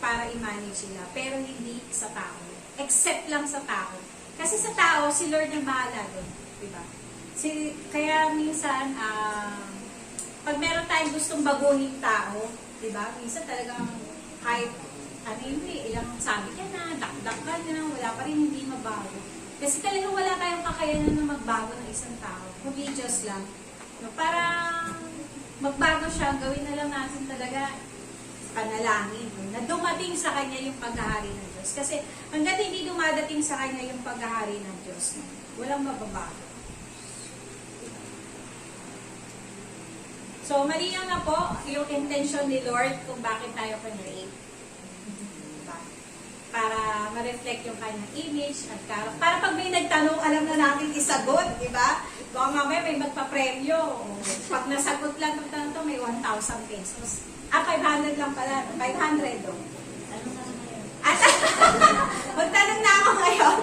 para i-manage sila. Pero hindi sa tao. Except lang sa tao. Kasi sa tao, si Lord ang bahala doon. Diba? Kaya minsan, pag meron tayong gustong baguhin tao, diba? Minsan talagang kahit ilang sabi ka na, dakdak ka na, wala pa rin hindi mabago. Kasi talagang wala tayong kakayanan na magbago ng isang tao. Kundi Diyos lang. No, para magbago siya, gawin na lang natin talaga panalangin. Na dumating sa Kanya yung paghahari ng Diyos. Kasi hanggat hindi dumadating sa Kanya yung paghahari ng Diyos, walang mababago. So, malinaw na po yung intention ni Lord kung bakit tayo create. Para ma-reflect yung kanyang image at character. Para pag may nagtanong, alam na natin isagot, di ba? Kung mamaya may magpa-premyo. Pag nasagot lang ng tanong to, may 1,000 pesos. 500 lang pala. 500 oh. At magtanong na ako ngayon.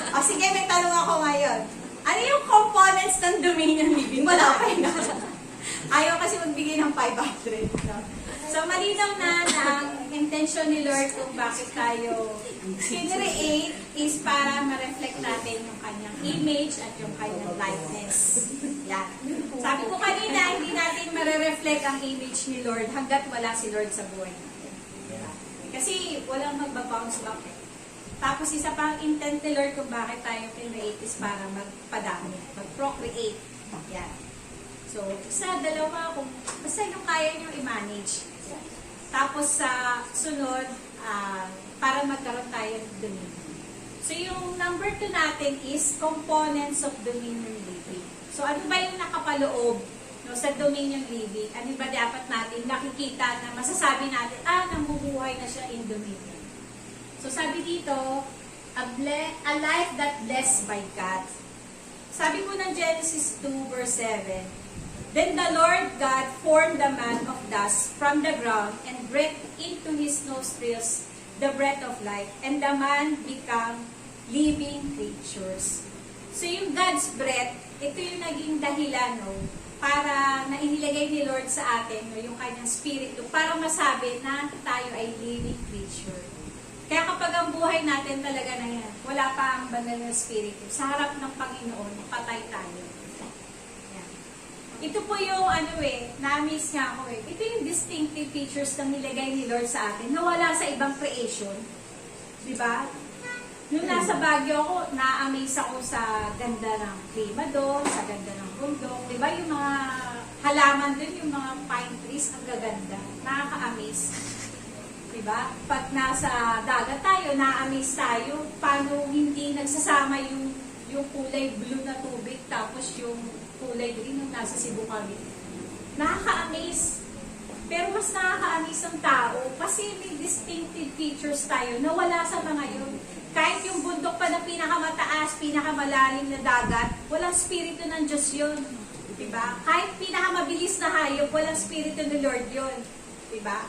O sige, may tanong ako ngayon. Ano yung components ng Dominion Living? Wala pa yun. Ayaw kasi magbigay ng 500. No? So, malinaw na ang intention ni Lord kung bakit tayo create is para ma-reflect natin yung kanyang image at yung kanyang likeness. Yan. Sabi ko kanina, hindi natin ma-reflect ang image ni Lord hanggat wala si Lord sa buhay natin. Kasi walang magbabounce back. Tapos isa pang intent ni Lord kung bakit tayo create is para magpadami, mag-procreate. Yan. So, isa, dalawa, kung basta yung kaya nyo i-manage. Tapos sa sunod, para magkaroon tayo ng dominion. So yung number 2 natin is components of dominion living. So ano ba yung nakapaloob sa dominion living? Ano ba dapat natin nakikita na masasabi natin, namubuhay na siya in dominion. So sabi dito, a life that blessed by God. Sabi po ng Genesis 2 verse 7, Then the Lord God formed the man of dust from the ground and breathed into his nostrils the breath of life, and the man became living creatures. So yung God's breath, ito yung naging dahilan para na inilagay ni Lord sa atin yung kanyang spirito para masabi na tayo ay living creature. Kaya kapag ang buhay natin talaga na yan, wala pa ang banal na spirito, sa harap ng Panginoon, patay tayo. Ito po yung na-miss nga ako Ito yung distinctive features na nilagay ni Lord sa atin na wala sa ibang creation. Diba? Nung nasa Baguio ako, na-amaze ako sa ganda ng klima doon, sa ganda ng bundok. Diba? Yung mga halaman doon, yung mga pine trees, ang gaganda. Nakaka-amaze. Diba? Pag nasa dagat tayo, na-amaze tayo, paano hindi nagsasama yung kulay blue na tubig, tapos yung kulay green nung nasa Cebu kami. Nakaka-amaze. Pero mas nakaka-amaze ang tao kasi may distinctive features tayo na wala sa mga yun. Kahit yung bundok pa na pinakamataas, pinakamalalim na dagat, walang spirito ng Diyos yun. Diba? Kahit pinakamabilis na hayop, walang spirito ng Lord yun. Diba?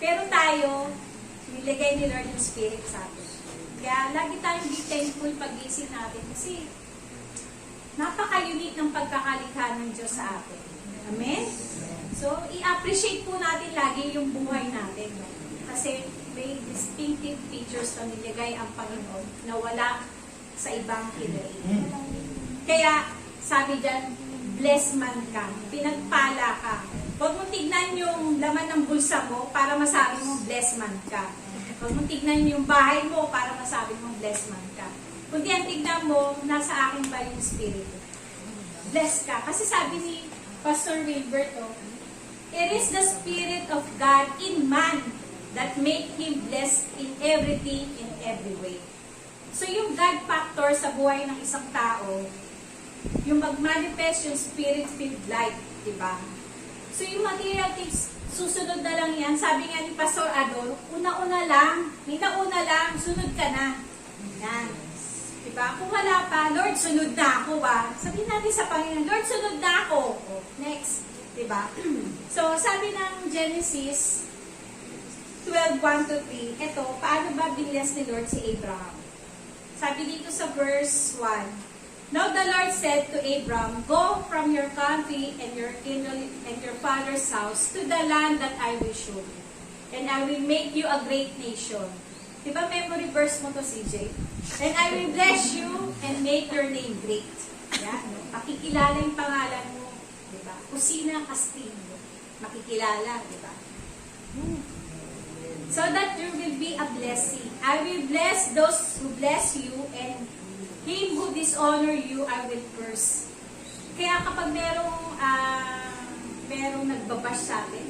Pero tayo, nilagay ni Lord yung spirit sa atin. Kaya lagi tayong be thankful pag-isip natin kasi napaka-unique ng pagkakalikha ng Diyos sa atin. Amen? So, i-appreciate po natin lagi yung buhay natin. No? Kasi may distinctive features na nilagay ang Panginoon na wala sa ibang creation. Kaya, sabi dyan, blessed man ka, pinagpala ka. Huwag mo tignan yung laman ng bulsa mo para masabi mo blessed man ka. Huwag mong tignan yung bahay mo para masabi mong blessed man ka. Kundi ang tignan mo, nasa akin ba yung spirit? Blessed ka. Kasi sabi ni Pastor Wilbert, it is the Spirit of God in man that make him blessed in everything, in every way. So yung God factor sa buhay ng isang tao, yung mag-manifest yung spirit-filled life, di ba? So yung material things, susunod na lang yan. Sabi nga ni Pastor Adol, una-una lang, sunod ka na. Yan. Diba? Kung wala pa, Lord, sunod na ako Sabihin natin sa Panginoon, Lord, sunod na ako. Next. Diba? So, sabi ng Genesis 12:1-3, eto, paano ba biniless ni Lord si Abraham? Sabi dito sa verse 1, Now the Lord said to Abram, Go from your country and your father's house to the land that I will show you, and I will make you a great nation. Diba memory verse mo to, CJ? And I will bless you and make your name great. Yan. Makikilala yung pangalan mo. Diba? Kusina Castillo. Makikilala. Diba? So that you will be a blessing. I will bless those who bless you, and him who dishonor you, I will curse. Kaya kapag merong nagbabash sa atin,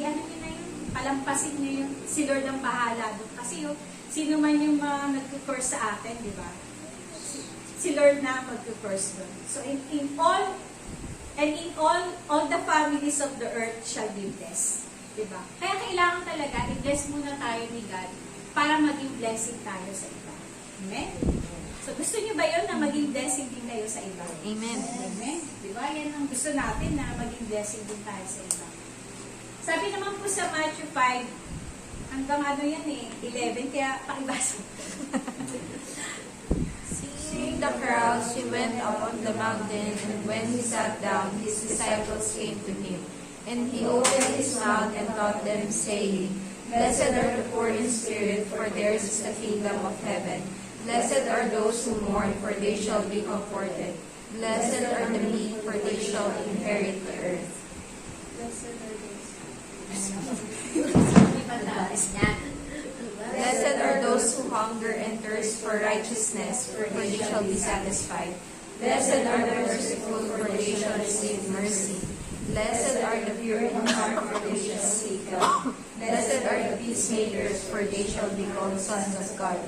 ano yun na yun? Palampasin niyo yun. Si Lord ang bahala doon. Kasi sino man yung nag-curse sa atin, di ba? Si Lord na mag-curse doon. So in all the families of the earth shall be blessed. Di ba? Kaya kailangan talaga, i-bless muna tayo ni God para maging blessing tayo sa iba. Amen? So gusto niyo ba yun na maging blessing din kayo sa iba? Amen. Amen? Di ba? Yan ang gusto natin na maging blessing din tayo sa iba. Sabi naman po sa Matthew 5, hanggang 11, kaya pakibasa. Seeing the crowds, he went up on the mountain, and when he sat down, his disciples came to him. And he opened his mouth and taught them, saying, Blessed are the poor in spirit, for theirs is the kingdom of heaven. Blessed are those who mourn, for they shall be comforted. Blessed are the meek, for they shall inherit the earth. Blessed are those who hunger and thirst for righteousness, for they shall be satisfied. Blessed are the merciful, for they shall receive mercy. Blessed are the pure in heart, for they shall see God. Blessed are the peacemakers, for they shall be called sons of God.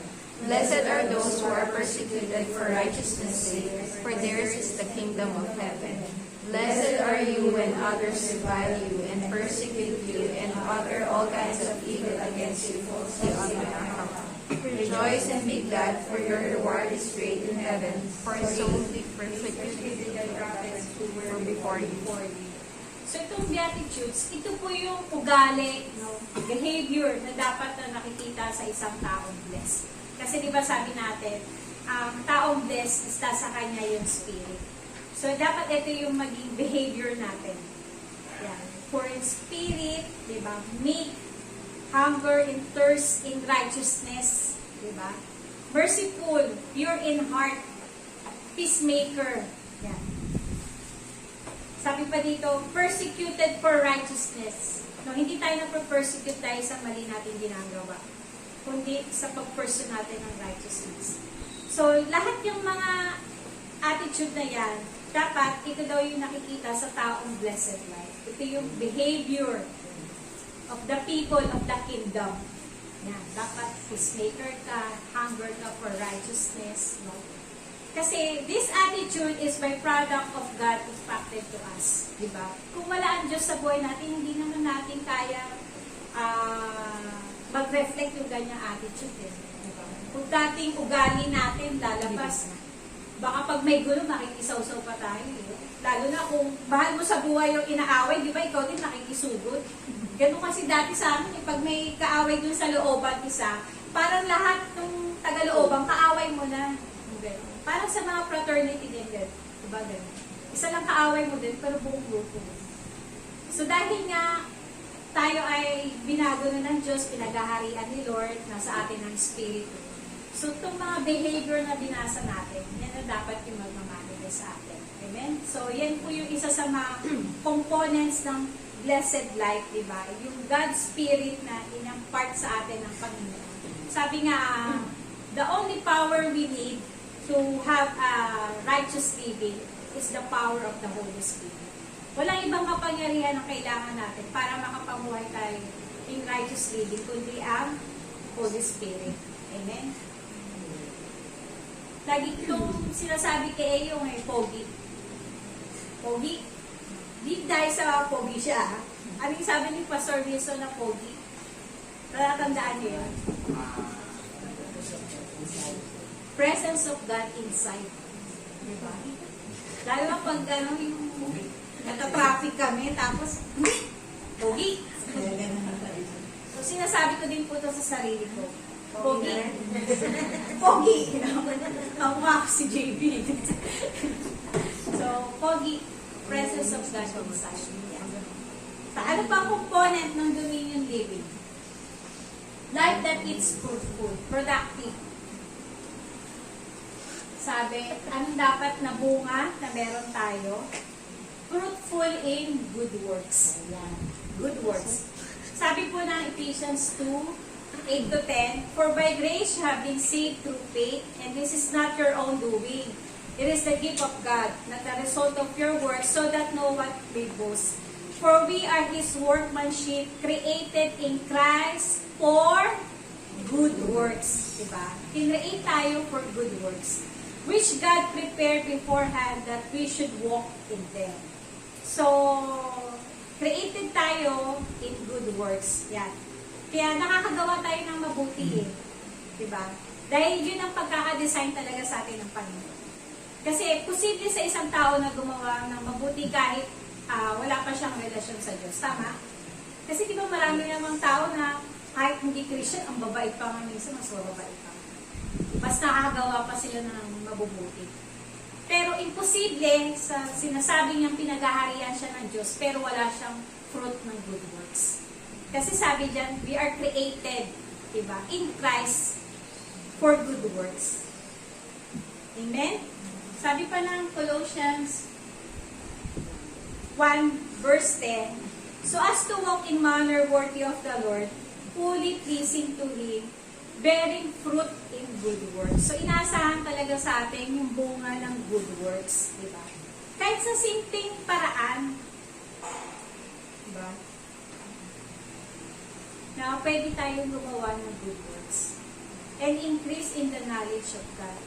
Blessed are those who are persecuted for righteousness' sake, for theirs is the kingdom of heaven. Blessed are you when others revile you and persecute you and utter all kinds of evil against you falsely on my account. Rejoice and be glad, for your reward is great in heaven, for so they persecuted the prophets who were before you. So itong Beatitudes, ito po yung ugali, behavior na dapat na nakikita sa isang taong blessed. Kasi di ba sabi natin, taong blessed, isa sa kanya yung spirit. So, dapat ito yung maging behavior natin. Yan. For in spirit, di ba? Meek, hunger and thirst in righteousness, di ba? Merciful, pure in heart, peacemaker. Yan. Sabi pa dito, persecuted for righteousness. No, hindi tayo na-persecute tayo sa mali natin ginagawa, kundi sa pag-pursue natin ng righteousness. So, lahat yung mga attitude na yan, dapat ito daw yung nakikita sa taong blessed life. Ito yung behavior of the people of the kingdom. Yan. Dapat peacemaker ka, hunger ka for righteousness. No? Kasi this attitude is by product of God impacted to us. Diba? Kung wala ang Diyos sa buhay natin, hindi naman natin kaya mag-reflect yung ganyang attitude. Diba? Kung dating ugali natin lalabas, baka pag may gulo, makikisaw-saw pa tayo. Lalo na kung mahal mo sa buhay yung inaaway, di ba ikaw din nakikisugod? Ganun kasi dati sa amin, pag may kaaway dun sa looban isa, parang lahat ng taga-looban, kaaway mo na. Parang sa mga fraternity din, diba ganun? Isa lang kaaway mo din, pero buong grupo. So dahil nga, tayo ay binago na ng Diyos, pinaghaharian ni Lord, nasa atin ang Espiritu. So, itong mga behavior na binasa natin, yan na dapat yung magmamanifest sa atin. Amen? So, yan po yung isa sa mga components ng blessed life, di ba? Yung God Spirit na in-impart sa atin ng Panginoon. Sabi nga, the only power we need to have a righteous living is the power of the Holy Spirit. Walang ibang kapangyarihan ang kailangan natin para makapamuhay tayo in righteous living, kundi ang Holy Spirit. Amen? Lagi itong sinasabi kay Eyo ay pogi. Pogi? Di dahil sa pogi siya. Anong sabi ni Pastor Wilson na pogi? Tatatandaan niyo yun? Presence of God inside. Diba? Lalo na pag gano'n yung nata-traffic kami, tapos, pogi. So, sinasabi ko din po ito sa sarili ko. Pogi. Pogi. Ang mukha ko si JB. So, pogi. Presence of God inside. Sa ano pa ang component ng dominion living? Life that is fruitful, productive. Sabi, anong dapat na bunga na meron tayo? Fruitful in good works. Good works. Sabi po ng Ephesians 2:8-10, For by grace you have been saved through faith, and this is not your own doing. It is the gift of God, not the result of your works, so that no one may boast. For we are His workmanship, created in Christ for good works. Diba? Kinreate tayo for good works, which God prepared beforehand that we should walk in them. So, created tayo in good works. Yan. Kaya nakakagawa tayo ng mabuti eh. Diba? Dahil yun ang pagkakadesign talaga sa atin ng Panginoon. Kasi posible sa isang tao na gumawa ng mabuti kahit wala pa siyang relasyon sa Diyos. Tama? Kasi di ba marami namang tao na kahit hindi Christian, ang babait pa nga minsan, mas mababait pa. Mas nakakagawa pa sila ng mabubuti. Pero imposible sa sinasabi niyang pinag-aharian siya ng Diyos, pero wala siyang fruit ng good works. Kasi sabi diyan, we are created, diba, in Christ for good works. Amen? Sabi pa ng Colossians 1 verse 10, so as to walk in manner worthy of the Lord, fully pleasing to Him, bearing fruit in good works. So, inaasahan talaga sa atin yung bunga ng good works. Diba? Kahit sa simpleng paraan. Diba? Na pwede tayong gumawa ng good works. And increase in the knowledge of God.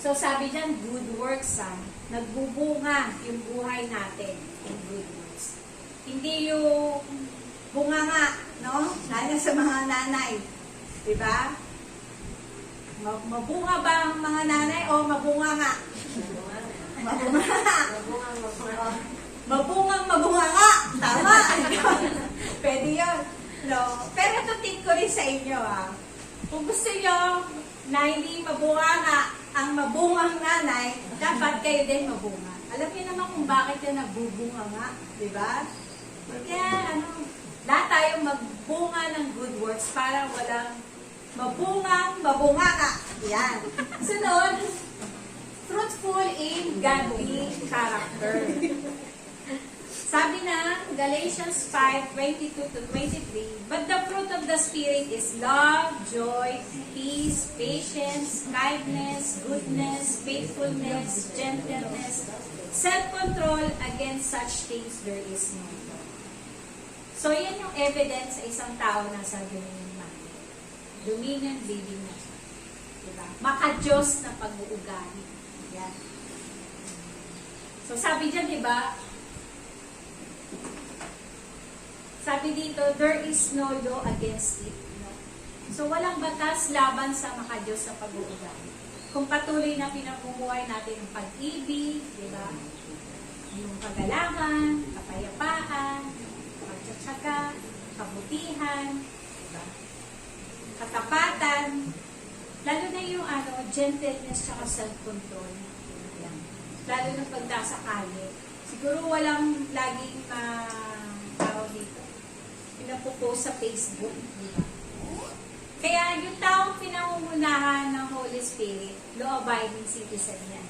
So, sabi dyan, good works, nagbubunga yung buhay natin in good works. Hindi yung bunga nga, no? Lalo sa mga nanay. Diba? Mabunga ba ang mga nanay o mabunga nga? Mabunga nga. Mabungang mabunga nga. Tama. Pwede yun. No? Pero ito tip ko rin sa inyo, Kung gusto nyo na hindi mabunga nga ang mabungang nanay, dapat kayo din mabunga. Alam niyo naman kung bakit yan nagbubunga nga. Diba? Kaya, lahat tayong magbunga ng good works para walang mabunga ka. Yan. Sunod, fruitful in godly character. Sabi na, Galatians 5:22-23, but the fruit of the Spirit is love, joy, peace, patience, kindness, goodness, faithfulness, gentleness, self-control. Against such things there is no law. So, yan yung evidence sa isang tao na sa dominion natin. Dominion living na siya. Diba? Maka-Diyos na pag-uugali. Yan. So, sabi dyan, diba, sabi dito, there is no law against it. No? So, walang batas laban sa maka-Diyos na pag-uugali. Kung patuloy na pinamumuhay natin ang pag-ibig, diba? Yung kagalangan, kapayapaan, pagtsatsaga, kabutihan, diba? Katapatan, lalo na yung gentleness at self-control. Yan. Lalo na pagdasa kalye. Siguro walang laging tao dito. Pinapopost sa Facebook. Diba? Kaya yung taong pinangungunahan ng Holy Spirit, law-abiding citizen yan.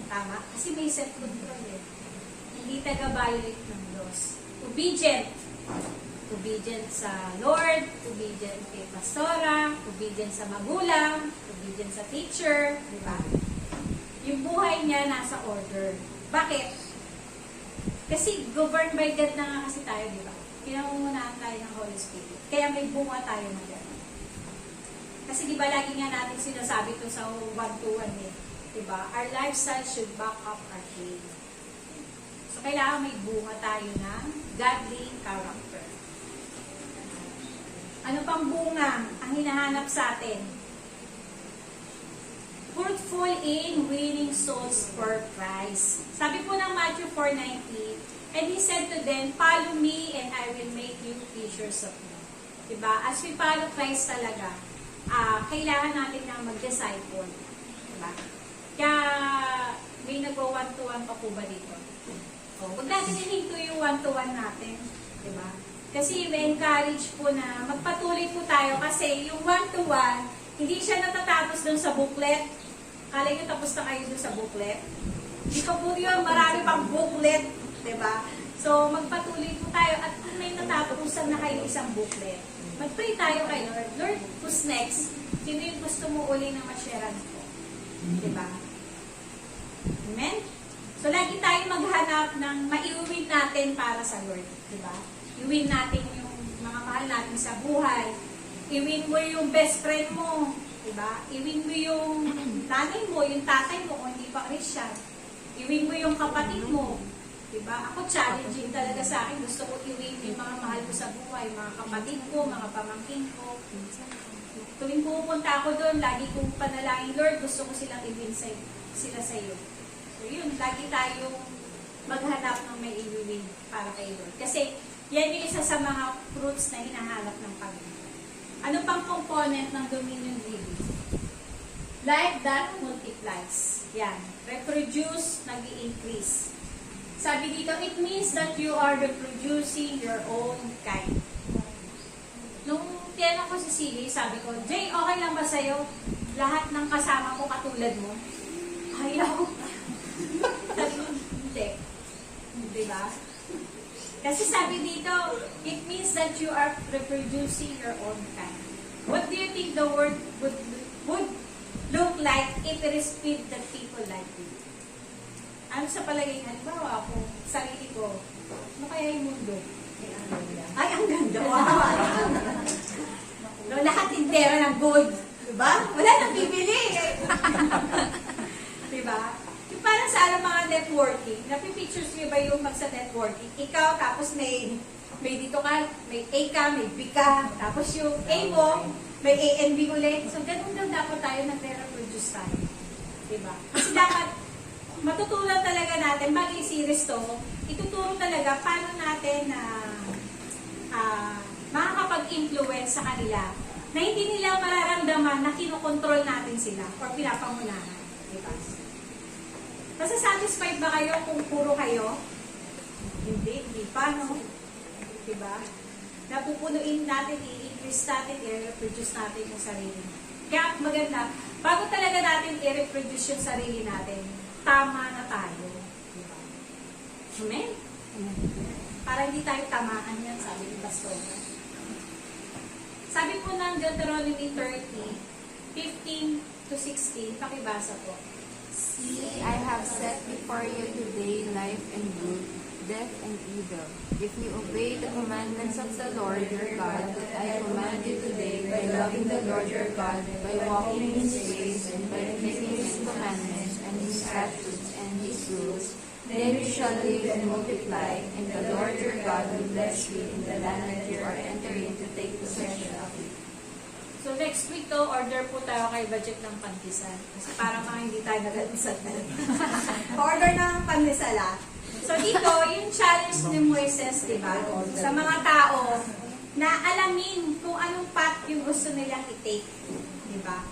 Tama? Kasi may self-control eh. hindi taga-violate ng laws. Obedient. Obedient sa Lord, obedient kay pastora, obedient sa magulang, obedient sa teacher, di ba? Yung buhay niya nasa order. Bakit? Kasi governed by God na nga kasi tayo, di ba? Pinangungunahan tayo ng Holy Spirit. Kaya may bunga tayo na gano'n. Kasi di ba lagi nga natin sinasabi ito sa 1-to-1 eh. Di ba? Our lifestyle should back up our faith. So kailangan may bunga tayo ng godly character. Ano pang bunga ang hinahanap sa atin? Fruitful in winning souls for Christ. Sabi po ng Matthew 4:19, and He said to them, follow me and I will make you fishers of men. Diba? As we follow Christ talaga, kailangan natin na mag-disciple. Diba? Kaya may nag-1-to-1 pa po ba dito? Huwag natin ihinto yung 1-to-1 natin. Diba? Kasi may encourage po na magpatuloy po tayo kasi yung 1-to-1, hindi siya natatapos dun sa booklet. Kala nyo tapos na kayo dun sa booklet. Dito po yun, marami pang booklet. Diba? So, magpatuloy po tayo at kung may natapusan na kayo isang booklet, mag-pray tayo kay Lord. Lord, who's next? Sino yung gusto mo uli na ma-sharean ko? Diba? Amen? So, lagi tayo maghanap ng maiuwin natin para sa Lord. Diba? Iwin natin yung mga mahal natin sa buhay. Iwin mo yung best friend mo. Diba? Iwin mo yung nanay mo, yung tatay mo, kung hindi pa Christian. Iwin mo yung kapatid mo. Diba? Ako challenging talaga sa akin. Gusto ko iwin yung mga mahal ko sa buhay, mga kapatid ko, mga pamangkin ko. Tuwing pupunta ako doon, lagi kong panalangin, Lord, gusto ko silang iwin sila sa iyo. So yun, lagi tayong maghanap ng may iwiwin para kay Lord. Kasi yan yung isa sa mga fruits na hinahanap ng Panginoon. Ano pang component ng dominion living? Life that multiplies. Yan. Reproduce, nag-i-increase. Sabi dito, it means that you are reproducing your own kind. Nung tinanong ko si Silly, sabi ko, Jay, okay lang ba sa'yo? Lahat ng kasama ko katulad mo? Ayaw. Sabi ko, hindi. Diba? Kasi sabi dito, it means that you are reproducing your own kind. What do you think the world would look like if it is with the people like you? Ano sa palagay, halimbawa ako, sarili ko, ano kaya yung mundo? Ay, ang ganda. Wow! No, lahat intera ng gold. Diba? Wala nang bibili. Diba? Yung parang sa alam mga networking, napipictures nyo ba yung mag sa networking? Ikaw, tapos may dito ka, may A ka, may B ka, tapos yung A mo, may A and B ulit. So, ganun daw dapat tayo nag-reproduce tayo. Diba? Kasi dapat, matutunan talaga natin, bagay series to, ituturo talaga paano natin na makakapag-influence sa kanila na hindi nila mararamdaman na kinokontrol natin sila or pinapangunahan. Diba? Masasatisfied ba kayo kung puro kayo? Hindi pa, no? Diba? Napupunuin natin, i-increase natin, i-reproduce natin yung sarili. Kaya maganda, bago talaga natin i-reproduce yung sarili natin, tama na tayo. Diba? Amen? Para hindi tayo tamaan yan, sabi ni Pastor. Sabi po ng Deuteronomy 30:15-16, pakibasa po. See, I have set before you today life and good, death and evil. If you obey the commandments of the Lord your God that I command you today by loving the Lord your God, by walking in His ways and by keeping His commandments and His statutes and His rules, then you shall live and multiply, and the Lord your God will bless you in the land that you are entering to take possession of it. So next week to, order po tayo kay budget ng pandesal. Kasi para mga hindi tayo nag-almusal na. Order ng pandesal. So dito, yung challenge ni Moises, diba? Sa mga tao, na alamin kung anong path yung gusto nilang i-take. Diba?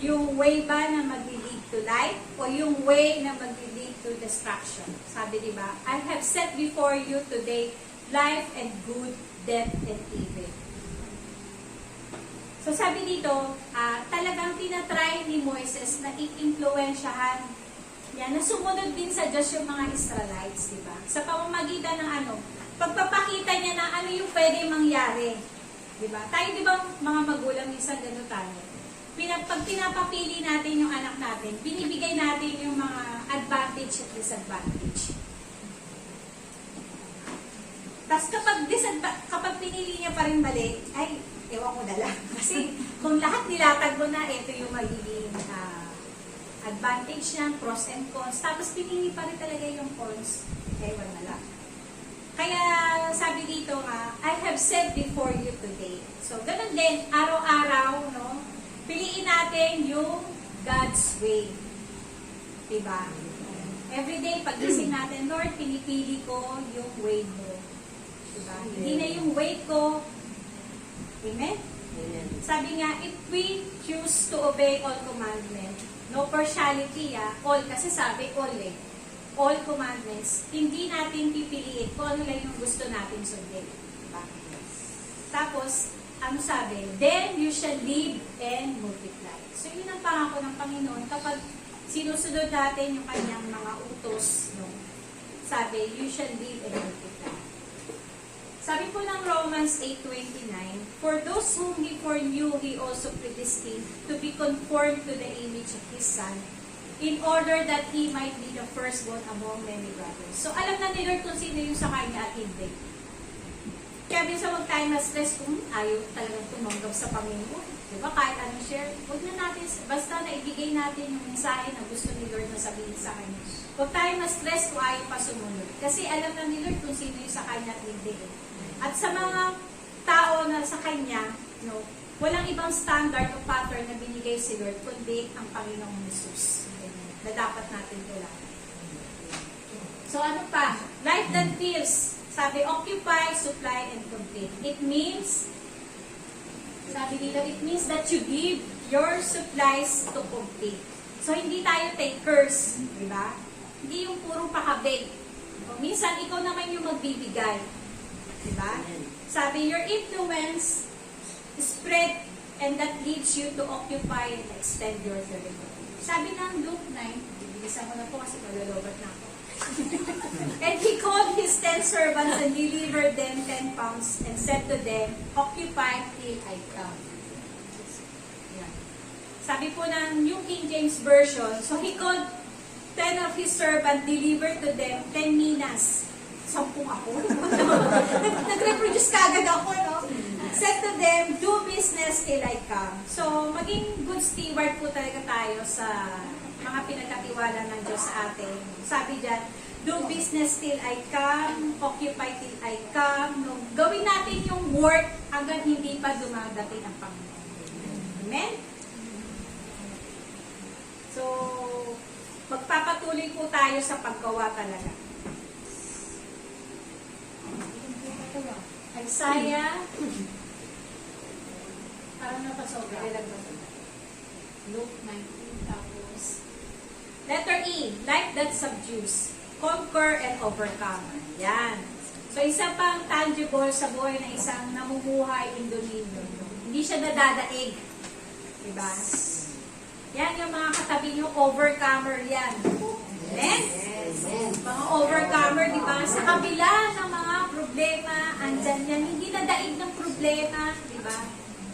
Yung way ba na mag-lead to life o yung way na mag-lead to destruction. Sabi diba, I have set before you today life and good, death and evil. So sabi dito, talagang tinatry ni Moises na i-influensyahan Yan, nasumunod din sa Diyos yung mga Israelites, di ba? Sa pamamagitan ng ano, pagpapakita niya na ano yung pwede mangyari. Di ba? Tayo, di ba, mga magulang, minsan gano'n tayo. Pag pinapapili natin yung anak natin, binibigay natin yung mga advantage at disadvantage. Tapos kapag pinili niya pa rin mali, ay, ewan ko na lang. Kasi kung lahat nilatag mo na, ito yung magiging advantage niya, pros and cons. Tapos pinili pa rin talaga yung cons, ewan na lang. Kaya sabi dito nga, I have said before you today. So, ganun din, araw-araw, no? Piliin natin yung God's way. Diba? Everyday, pag-gising natin, Lord, pinipili ko yung way mo. Diba? Hindi na yung way ko. Amen? Amen. Sabi nga, if we choose to obey all commandments, no partiality, all, kasi sabi all all commandments, hindi natin pipiliin kung ano lang yung gusto natin sundin. Diba? Tapos, ano sabi? Then you shall live and multiply. So, yun ang pangako ng Panginoon kapag sinusunod natin yung kanyang mga utos. No? Sabi, you shall live and multiply. Sabi po ng Romans 8:29, for those whom He foreknew, He also predestined to be conformed to the image of His Son, in order that He might be the firstborn among many brothers. So, alam na ni Lord kung sino yung sa kanya at hindi. Kaya minsan huwag tayo na-stress kung ayaw talagang tumanggap sa Panginoon. Diba? Kahit anong share, huwag na natin, basta naibigay natin yung mensahe na gusto ni Lord na sabihin sa kanya. Huwag tayo na-stress kung ayaw pa sumunod. Kasi alam na ni Lord kung sino yung sa kanya at hindi. At sa mga tao na sa kanya, no, walang ibang standard o pattern na binigay si Lord, kundi ang Panginoong Jesus. Na dapat natin tularan. So ano pa? Life that feels. Sabi, occupy, supply, and complete. It means, sabi dito, it means that you give your supplies to complete. So, hindi tayo takers. Di ba? Hindi yung puro pakabig. O, minsan, ikaw naman yung magbibigay. Di ba? Sabi, your influence spread and that leads you to occupy and extend your territory. Sabi ng Luke 9, bilisan ko na po kasi malalobat na ako. And he called his 10 servants and delivered them 10 pounds and said to them, occupy till I come. Yan. Sabi po ng New King James Version, so he called 10 of his servants, delivered to them 10 minas. 10 ako. Nag-reproduce kagad ako, no? Said to them, do business till I come. So, maging good steward po talaga tayo sa mga pinagkatiwala ng Diyos sa atin. Sabi dyan, do business till I come, occupy till I come. No, gawin natin yung work hanggang hindi pa dumadating ang Panginoon. Amen? So, magpapatuloy po tayo sa paggawa talaga. Isaiah, parang napasobra. Luke 19, tapos letter E, life that subdues, conquer and overcome. Yan. So, isa pang tangible sa buhay na isang namumuhay in dominion. Hindi siya nadadaig. Diba? Yan yung mga katabi nyo, overcomer yan. Amen? Mga overcomer, diba? Sa kabila ng mga problema, andyan yan. Hindi nadaig ng problema, diba?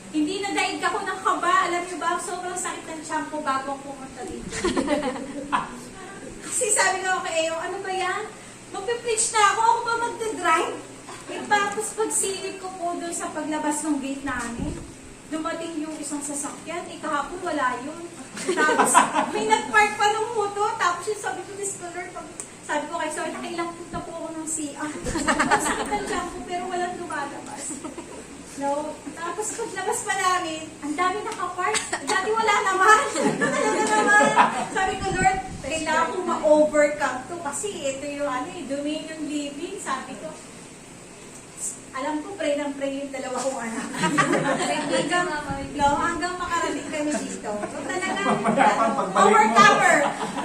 Hindi nadaig ako ng kaba. Alam niyo ba, sobrang sakit ng tiyan ko bago ako pumunta dito. Kasi sabi ko kay Eyo, ano ba yan? Magpe-preach na ako ba magdadrive? Tapos pagsilip ko po doon sa paglabas ng gate namin, dumating yung isang sasakyan, kahapon wala yun. Tapos may nag-park pa ng motor, tapos yung sabi ko, this color, sabi ko kay Soy, nakailang punta po ako ng CR. Sakit ng tiyan ko, pero walang lumalabas. No? Tapos paglabas pa namin, ang dami nakapark. Dati wala naman. Talaga naman. Sabi ko, Lord, kailangan ko ma-overcome to kasi ito yung dominion living. Sabi ko, alam ko, pray ng pray yung dalawa kong anak. hanggang makarating kami dito. So talaga, overcomer.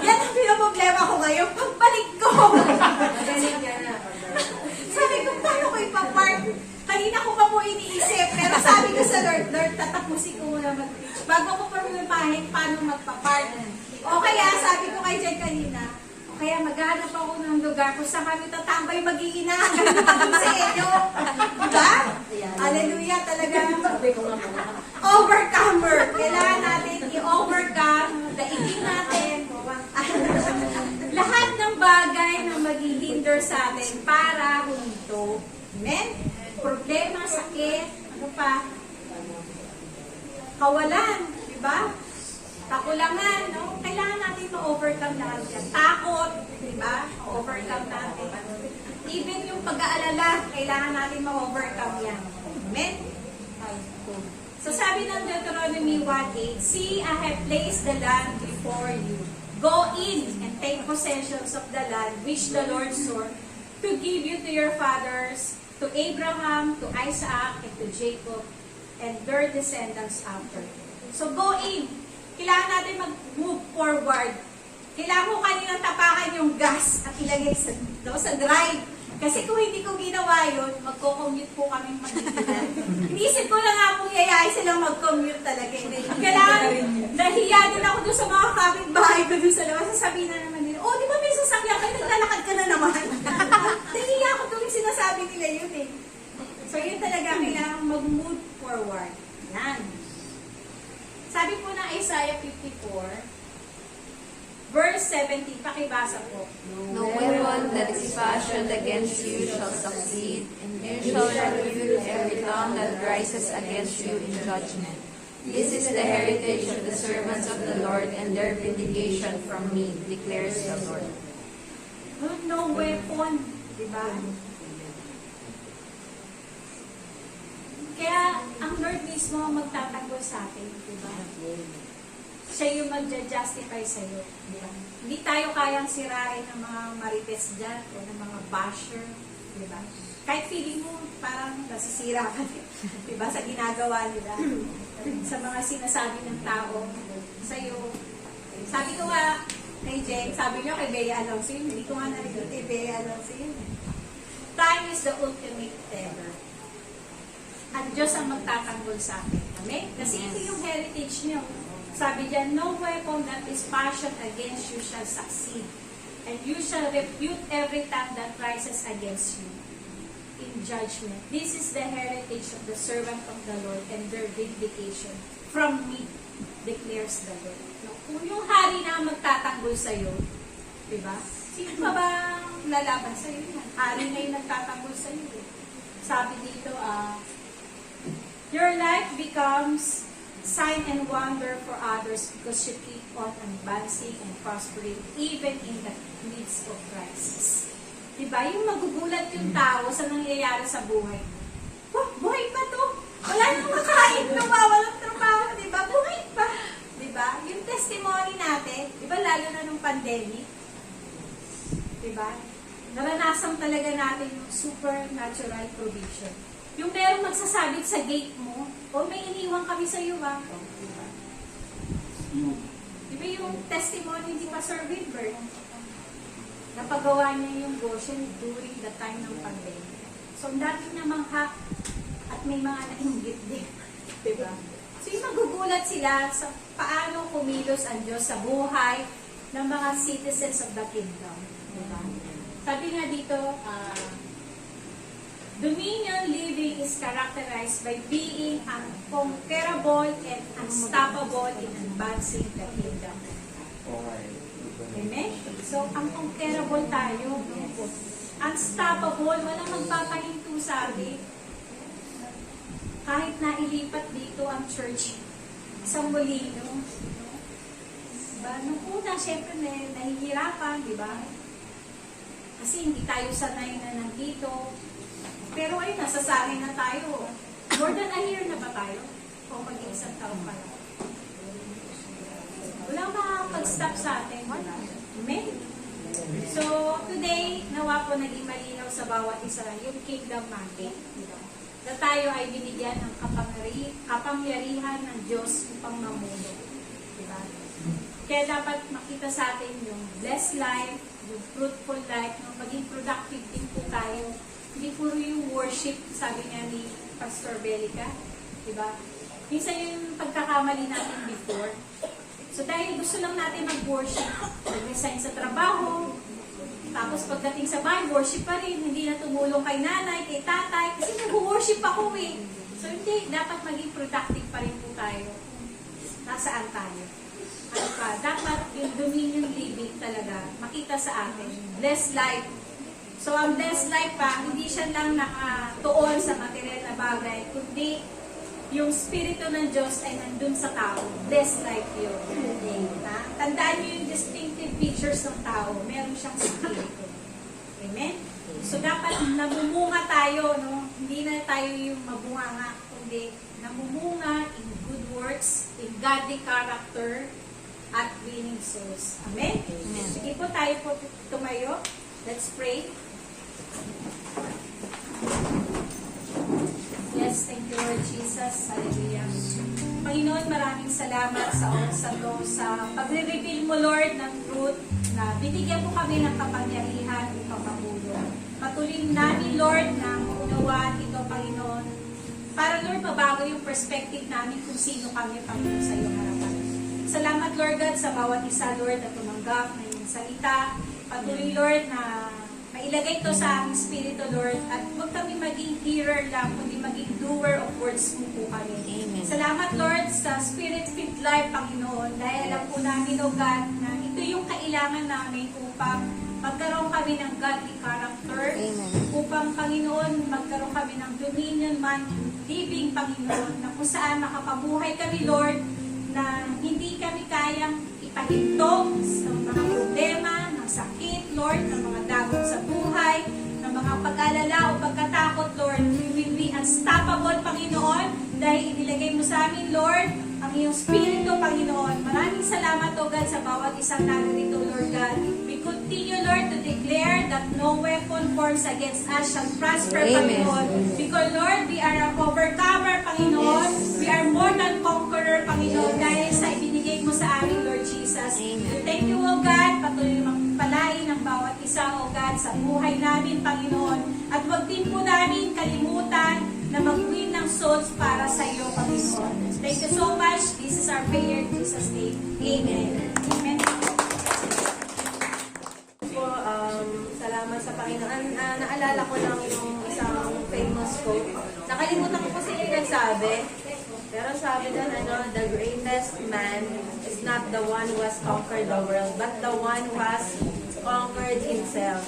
Yan ang pinaproblema ko ngayon. Pagbalik ko. Sabi ko, paano ko ipapark? Kanina ko pa po iniisip, pero sabi ko sa Lord, Lord, tatapusin ko muna mag-preach. Bago ko parumahin, paano magpa-part. O kaya, sabi ko kay Jen kanina, o kaya maghanap ako ng lugar kung saan kami tatambay mag-iina. Ganun kami sa inyo. Diba? Hallelujah, talaga. Overcomer. Kailangan natin i-overcome, daigin natin, lahat ng bagay na maghihinder sa atin para huminto. Amen? Problema, sakit, ano pa? Kawalan, di ba? Kakulangan, no? Kailangan natin ma-overcome lahat yan. Takot, di ba? Ma-overcome natin. Even yung pag-aalala, kailangan natin ma-overcome yan. Amen? So sabi ng Deuteronomy 1:8, See, I have placed the land before you. Go in and take possessions of the land which the Lord swore to give you to your fathers, to Abraham, to Isaac, and to Jacob, and their descendants after. So go in. Kailangan natin mag-move forward. Kailangan ko kaninang tapakan yung gas at ilagay sa drive. Kasi kung hindi ko ginawa yun, magko-commute po kaming mag-iilan. Inisip ko lang nga pong yayain silang mag-commute talaga. Kailangan, nahiya din ako doon sa mga kapitbahay ko doon sa labas. Sasabihin na naman nila, oh, di ba may sasakyan kayo, naglalakad ka na naman. Nahiya ako doon yung sinasabi nila yun eh. So yun talaga, kailangan mag-move forward. Yan. Sabi po ng Isaiah 54, verse 17, pakibasa po. No weapon that is fashioned against you shall succeed, and you shall refute every tongue that rises against you in judgment. This is the heritage of the servants of the Lord, and their vindication from me, declares the Lord. No weapon, di ba? Kaya ang Lord mismo ang magtatanggol sa atin, di ba? Siya yung magja-justify sa'yo. Hindi tayo kayang sirain ng mga marites dyan o ng mga basher. Diba? Kahit feeling mo parang nasisira ka din. Diba? Sa ginagawa nila. Sa mga sinasabi ng tao sa'yo. Sabi ko nga kay Jen, sabi nyo kay Bea Alonso yun. Hindi ko nga narinig kay Bea Alonso yun. Time is the ultimate terror. Ang Diyos ang magtatanggol sa atin. Amen? Kasi ito yung heritage nyo. Sabi diyan, no weapon that is fashioned against you shall succeed, and you shall refute every tongue that rises against you in judgment. This is the heritage of the servant of the Lord, and their vindication from me, declares the Lord. No, kung yung hari na magtatanggol sa'yo, di ba? Sino pa ba lalaban sa'yo? Hari na yung nagtatanggol sa'yo. Sabi dito, your life becomes sign and wonder for others because you keep on advancing and prospering even in the midst of crisis. Diba? Yung magugulat yung tao sa nangyayari sa buhay. Wah, buhay pa to! Wala nang makain, walang trabaho, diba? Buhay pa! Diba? Yung testimony natin, diba lalo na nung pandemic, diba? Naranasan talaga natin yung supernatural provision. Yung merong magsasabit sa gate mo, o may iniwan kami sa iyo ba? Diba yung testimony ni Pastor Wilbert? Napagawa niya yung Goshen during the time ng pandemic. So, ang dati niya mangha at may mga nainggit din. Diba? So, yung magugulat sila sa paano kumilos ang Diyos sa buhay ng mga citizens of the kingdom. Diba? Sabi nga dito, Dominion living is characterized by being unconquerable and unstoppable in advancing the kingdom. Amen? So, unconquerable tayo. Unstoppable, walang magpapahinto sa atin. Kahit na ilipat dito ang church sa Molino. Diba? Nung una, syempre nahihirapan, di ba? Kasi hindi tayo sanay na nandito. Pero ayun, nasasanay na tayo. More than a year na ba tayo? O mag-iisang taon pa lang. Walang makakapag-stop sa atin. Amen? So, today, nawa po naging malinaw sa bawat isa yung kingdom mandate. Na tayo ay binigyan ng kapangyarihan ng Diyos upang mamuno. Diba? Kaya dapat makita sa atin yung blessed life, yung fruitful life, yung maging productive din po tayo. Hindi puro yung worship, sabi nga ni Pastor Belica, Diba? Minsan yung pagkakamali natin before. So dahil gusto lang natin mag-worship, nag-resign sa trabaho, tapos pagdating sa bahay, worship pa rin, hindi na tumulong kay nanay, kay tatay, kasi nag-worship ako eh. So hindi, dapat maging productive pa rin po tayo. Nasaan tayo? Ano pa? Dapat yung dominion living talaga, makita sa atin. Blessed life. So ang blessed life pa, hindi siya lang nakatuon sa material na bagay, kundi yung Espiritu ng Diyos ay nandun sa tao. Blessed life yun. Ha? Tandaan niyo yung distinctive features ng tao. Meron siyang Espiritu. Amen? So dapat namumunga tayo, no? Hindi na tayo yung mabunganga, kundi namumunga in good works, in godly character, at winning souls. Amen? Sige po, tayo po tumayo. Let's pray. Yes, thank you Lord Jesus. Hallelujah. Panginoon, maraming salamat sa oras na to, sa pagre-reveal mo Lord ng truth na binigyan mo kami ng kapangyarihan upang matulong. Patuloy namin Lord na maunawaan ito Panginoon para Lord mabago yung perspective namin kung sino kami Panginoon sa iyong harapan. Salamat Lord God sa bawat isa Lord na tumanggap na yung salita. Patuloy Lord na mailagay ito sa aming spirito, Lord, at huwag kami maging hearer lang, kundi maging doer of words mo po kami. Amen. Salamat, Lord, sa Spirit-filled life, Panginoon, dahil alam po namin, O God, na ito yung kailangan namin upang magkaroon kami ng godly character, Amen. upang, Panginoon, magkaroon kami ng dominion man, living, Panginoon, na kung saan makapabuhay kami, Lord, na hindi kami kayang ipahintog sa mga problema, ng sakit, Lord, ng mga dagok sa buhay, ng mga pag-alala o pagkatakot, Lord. We will be unstoppable, Panginoon, dahil inilagay mo sa amin, Lord, ang iyong Spirito, Panginoon. Maraming salamat, O God, sa bawat isang narito, Lord God. We continue, Lord, to declare that no weapon forms against us shall prosper, Amen. Panginoon. Because, Lord, we are an overcomer, Panginoon. We are more than conqueror, Panginoon, dahil sa ibinigay mo sa amin, Lord Jesus. Amen. Thank you, O God. Patuloy magpalain ang bawat isa, O God, sa buhay namin, Panginoon. At wag din po namin kalimutan na mag-win ng souls para sa iyo, Panginoon. Thank you so much. This is our prayer in Jesus' name. Amen. Amen. Po, salamat sa Panginoon. Naalala ko lang yung isang famous quote. Nakalimutan ko kasi yung nagsabi. Pero sabi doon, the greatest man is not the one who has conquered the world, but the one who has conquered himself.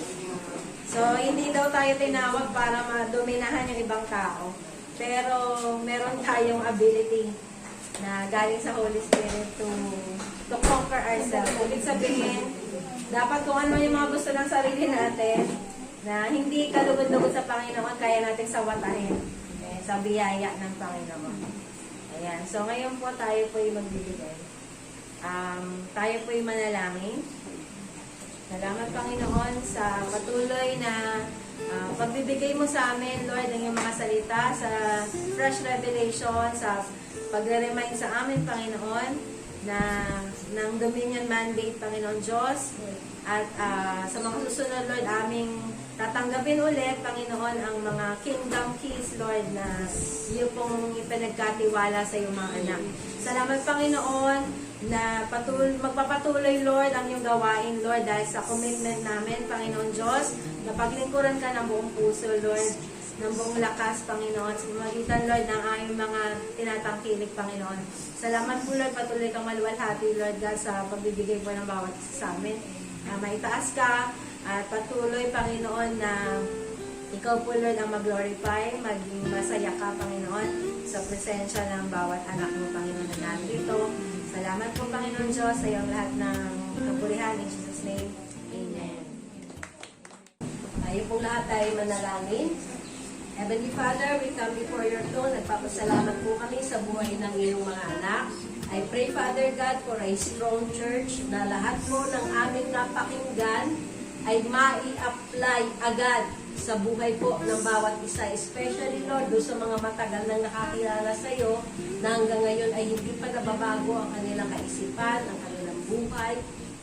So, hindi daw tayo tinawag para madominahan yung ibang tao. Pero, meron tayong ability na galing sa Holy Spirit to conquer ourselves. Ibig sabihin, dapat kung ano yung mga gusto ng sarili natin, na hindi kalugod-lugod sa Panginoon, kaya natin sawatahin. Okay? Sa biyaya ng Panginoon. Ayan. So, ngayon po tayo po yung magbibigay. Tayo po yung manalangin. Salamat, Panginoon, sa patuloy na pagbibigay mo sa amin, Lord, ng iyong mga salita, sa fresh revelation, sa pagre-remind sa amin, Panginoon, na ng dominion mandate, Panginoon Diyos, at sa mga susunod, Lord, aming tatanggapin ulit, Panginoon, ang mga kingdom keys, Lord, na iyo pong ipinagkatiwala sa iyong mga anak. Salamat, Panginoon, na magpapatuloy, Lord, ang iyong gawain, Lord, dahil sa commitment namin, Panginoon Diyos, na paglingkuran ka ng buong puso, Lord, ng buong lakas, Panginoon, sa pamagitan, Lord, ng aming mga tinatangkilik, Panginoon. Salamat po, Lord, patuloy kang maluwalhati, Lord, God, sa pagbibigay po ng bawat isa sa amin. Maitaas ka, at patuloy, Panginoon, na ikaw po, Lord, ang mag-glorify, maging masaya ka, Panginoon, sa presensya ng bawat anak mo, Panginoon, na nandito. Salamat po, Panginoon Diyos, sa iyong lahat ng kapurihan. In Jesus' name, Amen. Tayo pong lahat tayo manalangin. Heavenly Father, we come before your throne. Nagpapasalamat po kami sa buhay ng iyong mga anak. I pray, Father God, for a strong church na lahat mo ng aming napakinggan ay mai-apply agad sa buhay po ng bawat isa. Especially, Lord, doon sa mga matagal nang nakakilala sa iyo na hanggang ngayon ay hindi pa nababago ang kanilang kaisipan, ang kanilang buhay,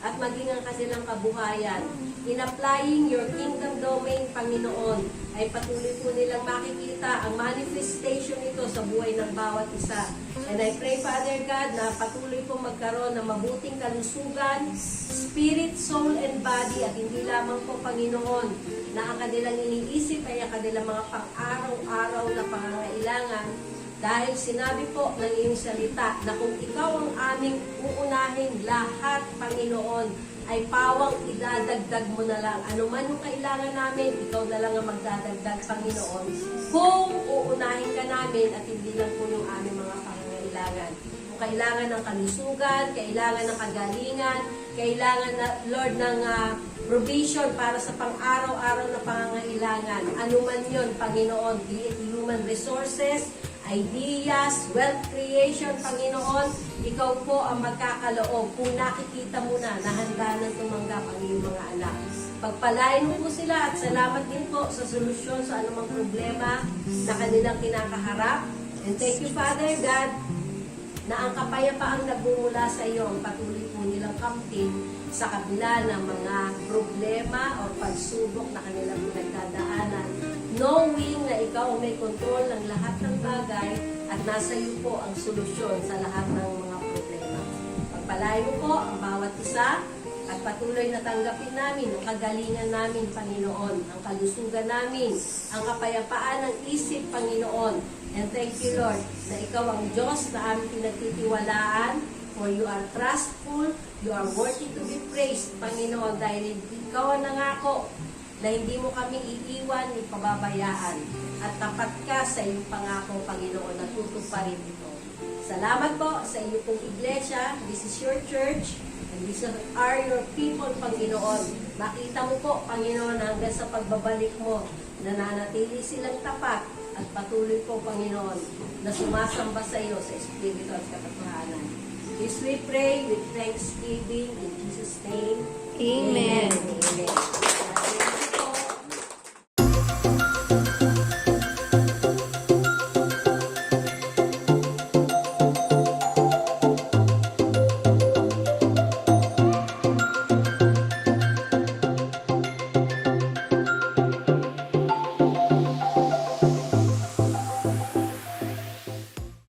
at maging ang kanilang kabuhayan. In applying your kingdom domain, Panginoon, ay patuloy po nilang makikita ang manifestation nito sa buhay ng bawat isa. And I pray, Father God, na patuloy po magkaroon ng mabuting kalusugan, spirit, soul, and body, at hindi lamang po, Panginoon, na ang kanilang iniisip ay ang kanilang mga pang-araw-araw na pangangailangan. Dahil sinabi po ng iyong salita na kung ikaw ang aming uunahin lahat, Panginoon, ay pawang idadagdag mo na lang. Ano man yung kailangan namin, ikaw na lang ang magdadagdag, Panginoon. Kung uunahin ka namin at hindi lang po yung aming mga pangangailangan. Kung kailangan ng kalusugan, kailangan ng kagalingan, kailangan na, Lord, ng provision para sa pang-araw-araw na pangangailangan. Ano man yun, Panginoon, be it human resources, ideas, wealth creation, Panginoon, ikaw po ang magkakaloob kung nakikita mo na handa nang tumanggap ang iyong mga anak. Pagpalain mo po sila at salamat din po sa solusyon sa anumang problema na kanilang kinakaharap. And thank you, Father God, na ang kapayapaang nagbumula sa iyo ang patuloy po nilang kamtin sa kabila ng mga problema o pagsubok na kanilang pinagdadaanan, knowing na ikaw may kontrol ng lahat ng bagay at nasa iyo po ang solusyon sa lahat ng mga problema. Pagpalain mo po ang bawat isa at patuloy na tanggapin namin ang kagalingan namin, Panginoon, ang kalusugan namin, ang kapayapaan ng isip, Panginoon. And thank you, Lord, na ikaw ang Diyos na aming pinagtitiwalaan, for you are trustful, you are worthy to be praised, Panginoon, dahil ikaw ang nangako na hindi mo kami iiwan, ipababayaan, at tapat ka sa iyong pangako, Panginoon, na tutuparin ito. Salamat po sa iyo pong iglesia. This is your church, and these are your people, Panginoon. Makita mo po, Panginoon, hanggang sa pagbabalik mo, nananatili silang tapat at patuloy po, Panginoon, na sumasamba sa iyo sa Espiritu at katotohanan. This we pray with thanksgiving in Jesus' name. Amen. Amen.